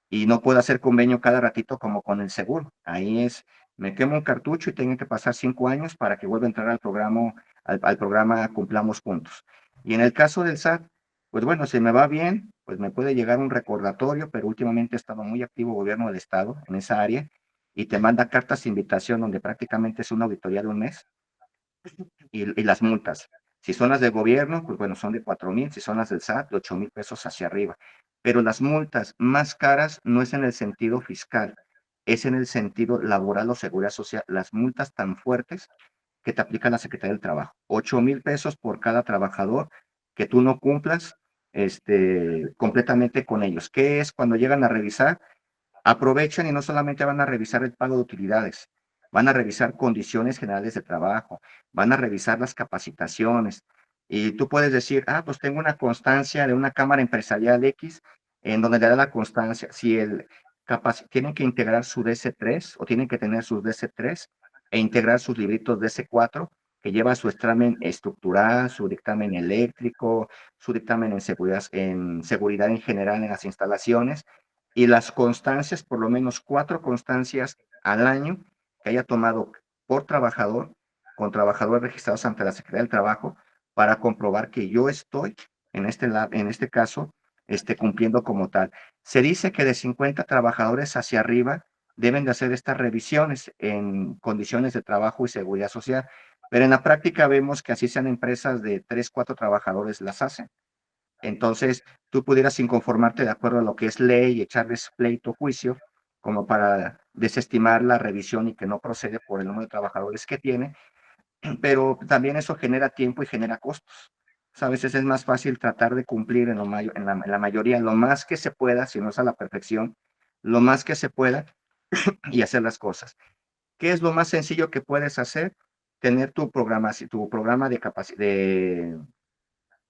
y no puedo hacer convenio cada ratito como con el seguro. Ahí es, me quemo un cartucho y tengo que pasar 5 años para que vuelva a entrar al programa Cumplamos Puntos. Y en el caso del SAT, pues bueno, si me va bien, pues me puede llegar un recordatorio, pero últimamente ha estado muy activo el gobierno del estado en esa área y te manda cartas de invitación donde prácticamente es una auditoría de un mes y las multas. Si son las del gobierno, pues bueno, son de 4,000, si son las del SAT, de 8,000 pesos hacia arriba. Pero las multas más caras no es en el sentido fiscal, es en el sentido laboral o seguridad social. Las multas tan fuertes que te aplica la Secretaría del Trabajo. 8,000 pesos por cada trabajador que tú no cumplas completamente con ellos. ¿Qué es cuando llegan a revisar? Aprovechan y no solamente van a revisar el pago de utilidades, van a revisar condiciones generales de trabajo, van a revisar las capacitaciones. Y tú puedes decir, pues tengo una constancia de una cámara empresarial X en donde le da la constancia. Si tienen que integrar su DC3 o tienen que tener sus DC3 e integrar sus libritos DC4 que lleva su examen estructural, su dictamen eléctrico, su dictamen en seguridad en general en las instalaciones y las constancias, por lo menos 4 constancias al año que haya tomado por trabajador, con trabajadores registrados ante la Secretaría del Trabajo, para comprobar que yo estoy, en este caso, cumpliendo como tal. Se dice que de 50 trabajadores hacia arriba deben de hacer estas revisiones en condiciones de trabajo y seguridad social, pero en la práctica vemos que así sean empresas de 3, 4 trabajadores las hacen. Entonces, tú pudieras inconformarte de acuerdo a lo que es ley y echarles pleito, juicio, como para desestimar la revisión y que no procede por el número de trabajadores que tiene, pero también eso genera tiempo y genera costos. O sea, a veces es más fácil tratar de cumplir en la mayoría lo más que se pueda, si no es a la perfección, lo más que se pueda y hacer las cosas. ¿Qué es lo más sencillo que puedes hacer? Tener tu programa de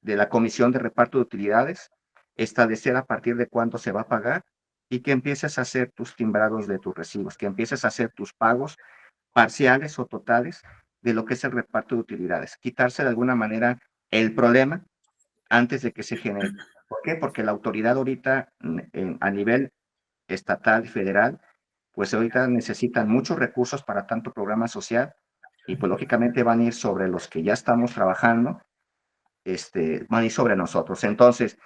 la comisión de reparto de utilidades, establecer a partir de cuándo se va a pagar y que empieces a hacer tus timbrados de tus recibos, que empieces a hacer tus pagos parciales o totales de lo que es el reparto de utilidades. Quitarse de alguna manera el problema antes de que se genere. ¿Por qué? Porque la autoridad ahorita a nivel estatal y federal, pues ahorita necesitan muchos recursos para tanto programa social y pues lógicamente van a ir sobre los que ya estamos trabajando van a ir sobre nosotros. Entonces,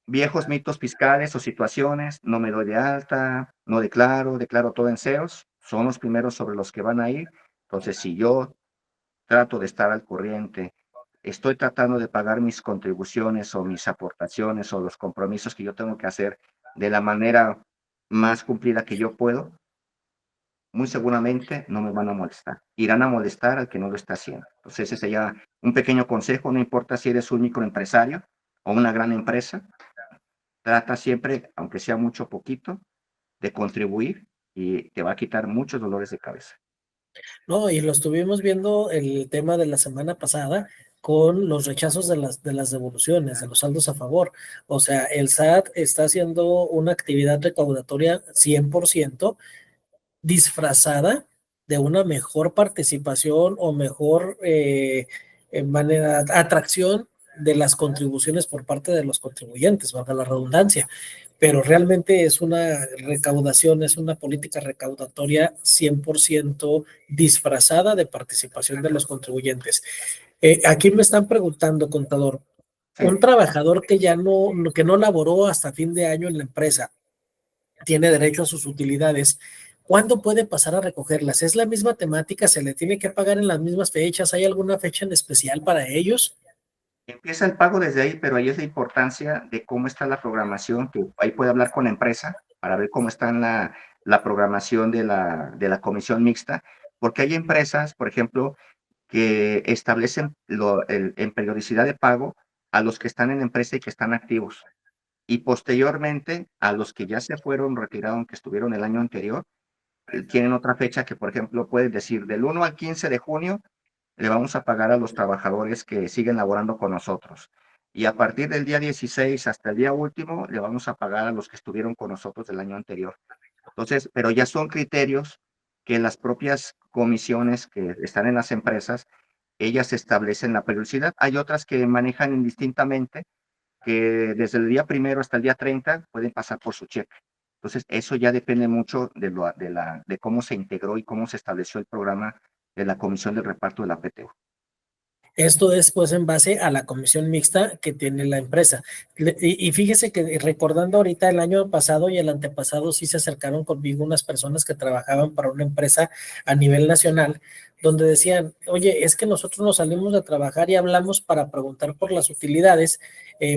viejos mitos fiscales o situaciones, no me doy de alta, no declaro todo en ceros, son los primeros sobre los que van a ir. Entonces, si yo trato de estar al corriente, estoy tratando de pagar mis contribuciones o mis aportaciones o los compromisos que yo tengo que hacer de la manera más cumplida que yo puedo, muy seguramente no me van a molestar. Irán a molestar al que no lo está haciendo. Entonces, ese sería un pequeño consejo, no importa si eres un microempresario o una gran empresa, trata siempre, aunque sea mucho o poquito, de contribuir y te va a quitar muchos dolores de cabeza. No, y lo estuvimos viendo el tema de la semana pasada con los rechazos de las devoluciones, de los saldos a favor. O sea, el SAT está haciendo una actividad recaudatoria 100% disfrazada de una mejor participación o mejor atracción de las contribuciones por parte de los contribuyentes, valga la redundancia, pero realmente es una recaudación, es una política recaudatoria 100% disfrazada de participación de los contribuyentes. Aquí me están preguntando, contador, Sí. un trabajador que no laboró hasta fin de año en la empresa, tiene derecho a sus utilidades, ¿Cuándo puede pasar a recogerlas? ¿Es la misma temática? ¿Se le tiene que pagar en las mismas fechas? ¿Hay alguna fecha en especial para ellos? Empieza el pago desde ahí, pero ahí es la importancia de cómo está la programación, que ahí puede hablar con la empresa para ver cómo está la programación de la comisión mixta, porque hay empresas, por ejemplo, que establecen en periodicidad de pago a los que están en la empresa y que están activos. Y posteriormente a los que ya se fueron, retiraron, que estuvieron el año anterior, tienen otra fecha que, por ejemplo, pueden decir del 1 al 15 de junio le vamos a pagar a los trabajadores que siguen laborando con nosotros. Y a partir del día 16 hasta el día último, le vamos a pagar a los que estuvieron con nosotros del año anterior. Entonces, pero ya son criterios que las propias comisiones que están en las empresas, ellas establecen la periodicidad. Hay otras que manejan indistintamente, que desde el día primero hasta el día 30 pueden pasar por su cheque. Entonces, eso ya depende mucho de cómo se integró y cómo se estableció el programa de la Comisión de Reparto de la PTU. Esto es pues en base a la comisión mixta que tiene la empresa. Y fíjese que recordando ahorita el año pasado y el antepasado sí se acercaron conmigo unas personas que trabajaban para una empresa a nivel nacional, donde decían, oye, es que nosotros nos salimos de trabajar y hablamos para preguntar por las utilidades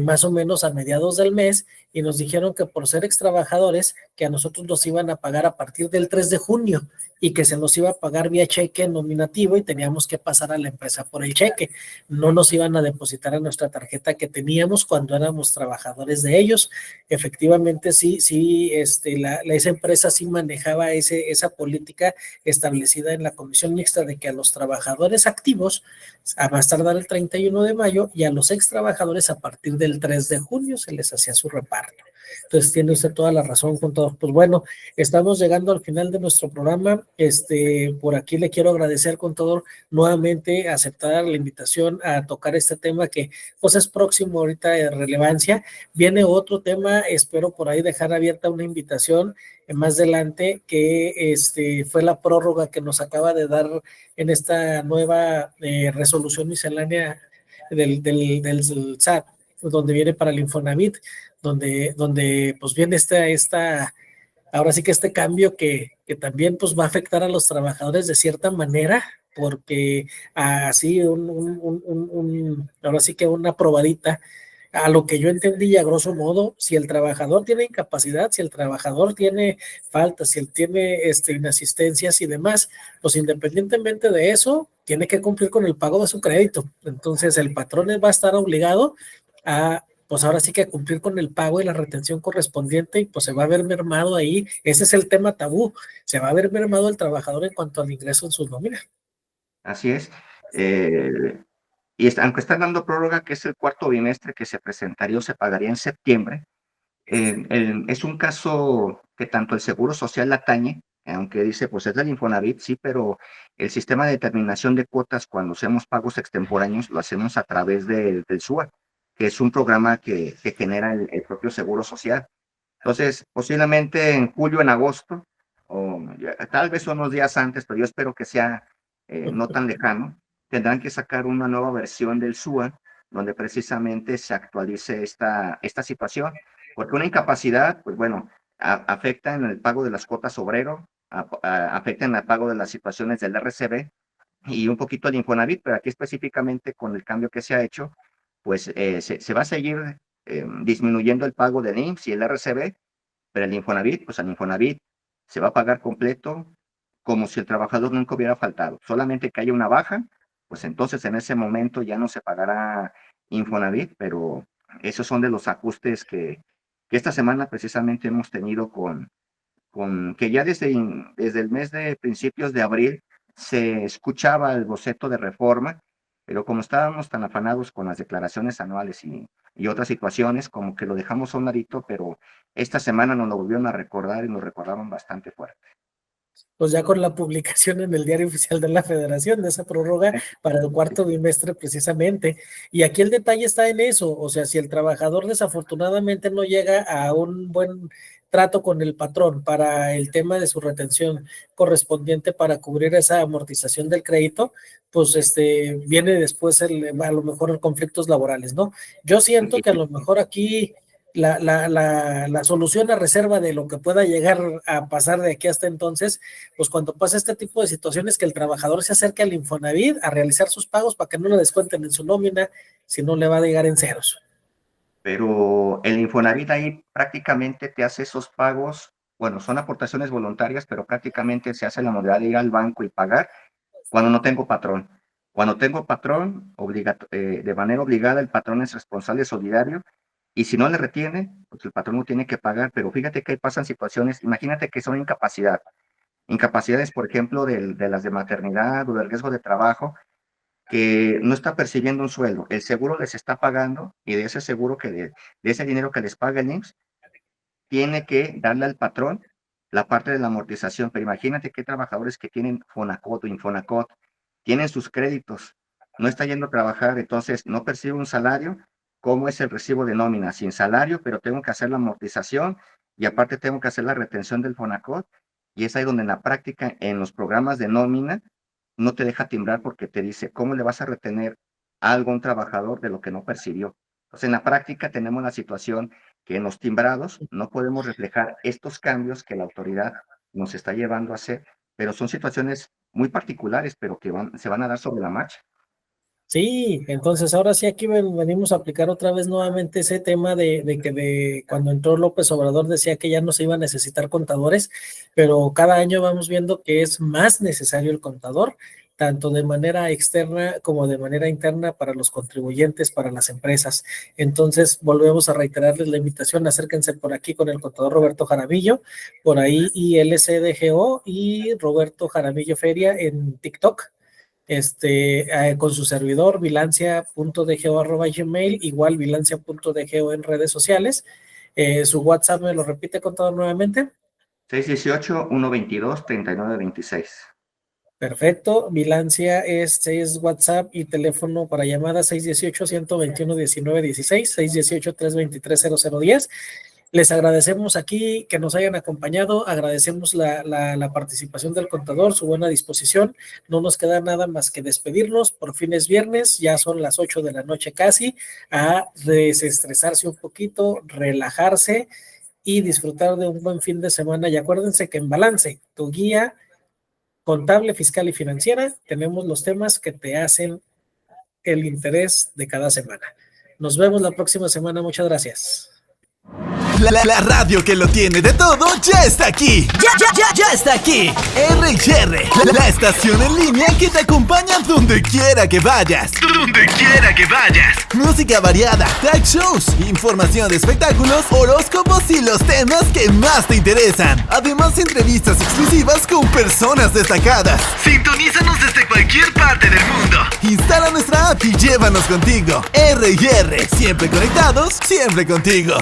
más o menos a mediados del mes y nos dijeron que por ser ex trabajadores que a nosotros nos iban a pagar a partir del 3 de junio y que se nos iba a pagar vía cheque nominativo y teníamos que pasar a la empresa por el cheque. No nos iban a depositar a nuestra tarjeta que teníamos cuando éramos trabajadores de ellos. Efectivamente, sí, esa empresa sí manejaba esa política establecida en la comisión mixta de que a los trabajadores activos a más tardar el 31 de mayo y a los ex trabajadores a partir del 3 de junio se les hacía su reparto. Entonces tiene usted toda la razón con todo. Pues bueno, estamos llegando al final de nuestro programa. Por aquí le quiero agradecer con todo nuevamente aceptar la invitación a tocar este tema que pues es próximo ahorita de relevancia. Viene otro tema, espero por ahí dejar abierta una invitación más adelante, que fue la prórroga que nos acaba de dar en esta nueva resolución miscelánea del SAT, donde viene para el Infonavit, donde pues viene ahora sí que este cambio que también pues va a afectar a los trabajadores de cierta manera, porque así ahora sí que una probadita a lo que yo entendí a grosso modo, si el trabajador tiene incapacidad, si el trabajador tiene faltas, si él tiene inasistencias y demás, pues independientemente de eso, tiene que cumplir con el pago de su crédito. Entonces el patrón va a estar obligado a, pues ahora sí que a cumplir con el pago y la retención correspondiente y pues se va a ver mermado ahí. Ese es el tema tabú. Se va a ver mermado el trabajador en cuanto al ingreso en sus nóminas. Así es. Y aunque están dando prórroga, que es el cuarto bimestre que se presentaría o se pagaría en septiembre, es un caso que tanto el Seguro Social atañe, aunque dice, pues es del Infonavit, sí, pero el sistema de determinación de cuotas cuando hacemos pagos extemporáneos lo hacemos a través del SUA, que es un programa que genera el propio Seguro Social. Entonces, posiblemente en julio, en agosto, o tal vez unos días antes, pero yo espero que sea no tan lejano, tendrán que sacar una nueva versión del SUA donde precisamente se actualice esta situación, porque una incapacidad, pues bueno, afecta en el pago de las cuotas obrero, afecta en el pago de las situaciones del RCB y un poquito el Infonavit, pero aquí específicamente con el cambio que se ha hecho, pues se va a seguir disminuyendo el pago del IMSS y el RCB, pero el Infonavit, pues al Infonavit se va a pagar completo como si el trabajador nunca hubiera faltado. Solamente que haya una baja, pues entonces en ese momento ya no se pagará Infonavit, pero esos son de los ajustes que esta semana precisamente hemos tenido con que ya desde el mes de principios de abril se escuchaba el boceto de reforma, pero como estábamos tan afanados con las declaraciones anuales y otras situaciones, como que lo dejamos a un ladito, pero esta semana nos lo volvieron a recordar y nos recordaron bastante fuerte. Pues ya con la publicación en el Diario Oficial de la Federación de esa prórroga para el cuarto bimestre precisamente. Y aquí el detalle está en eso, o sea, si el trabajador desafortunadamente no llega a un buen trato con el patrón para el tema de su retención correspondiente para cubrir esa amortización del crédito, pues viene después a lo mejor conflictos laborales, ¿no? Yo siento que a lo mejor aquí la solución a reserva de lo que pueda llegar a pasar de aquí hasta entonces, pues cuando pasa este tipo de situaciones, que el trabajador se acerque al Infonavit a realizar sus pagos para que no le descuenten en su nómina, si no le va a llegar en ceros. Pero el Infonavit ahí prácticamente te hace esos pagos, bueno, son aportaciones voluntarias, pero prácticamente se hace la modalidad de ir al banco y pagar cuando no tengo patrón. Cuando tengo patrón, de manera obligada, el patrón es responsable solidario, y si no le retiene, pues el patrón no tiene que pagar. Pero fíjate que pasan situaciones, imagínate que son incapacidades, por ejemplo, de las de maternidad o del riesgo de trabajo, que no está percibiendo un sueldo, el seguro les está pagando, y de ese seguro de ese dinero que les paga el IMSS, tiene que darle al patrón la parte de la amortización. Pero imagínate qué trabajadores que tienen Fonacot o Infonacot, tienen sus créditos, no está yendo a trabajar, entonces no percibe un salario. ¿Cómo es el recibo de nómina? Sin salario, pero tengo que hacer la amortización, y aparte tengo que hacer la retención del Fonacot, y es ahí donde en la práctica, en los programas de nómina, no te deja timbrar, porque te dice, ¿cómo le vas a retener algo a un trabajador de lo que no percibió? Entonces, en la práctica tenemos la situación que en los timbrados no podemos reflejar estos cambios que la autoridad nos está llevando a hacer, pero son situaciones muy particulares, pero que se van a dar sobre la marcha. Sí, entonces ahora sí aquí venimos a aplicar otra vez nuevamente ese tema de que cuando entró López Obrador decía que ya no se iba a necesitar contadores, pero cada año vamos viendo que es más necesario el contador, tanto de manera externa como de manera interna para los contribuyentes, para las empresas. Entonces volvemos a reiterarles la invitación, acérquense por aquí con el contador Roberto Jaramillo, por ahí ILCDGO y Roberto Jaramillo Feria en TikTok. Con su servidor vilancia.dgo@gmail, igual vilancia.dgo en redes sociales. Su WhatsApp, ¿me lo repite, contador, nuevamente? 618-122-3926. Perfecto, Vilancia es WhatsApp y teléfono para llamada 618-121-1916, 618-323-0010. Les agradecemos aquí que nos hayan acompañado, agradecemos la participación del contador, su buena disposición. No nos queda nada más que despedirnos, por fin es viernes, ya son las 8 de la noche casi, a desestresarse un poquito, relajarse y disfrutar de un buen fin de semana. Y acuérdense que en Balance, tu guía contable, fiscal y financiera, tenemos los temas que te hacen el interés de cada semana. Nos vemos la próxima semana, muchas gracias. La radio que lo tiene de todo ya está aquí. Ya está aquí. R&R, la estación en línea que te acompaña donde quiera que vayas. Música variada, talk shows, información de espectáculos, horóscopos y los temas que más te interesan. Además, entrevistas exclusivas con personas destacadas. Sintonízanos desde cualquier parte del mundo. Instala nuestra app y llévanos contigo. R&R, siempre conectados, siempre contigo.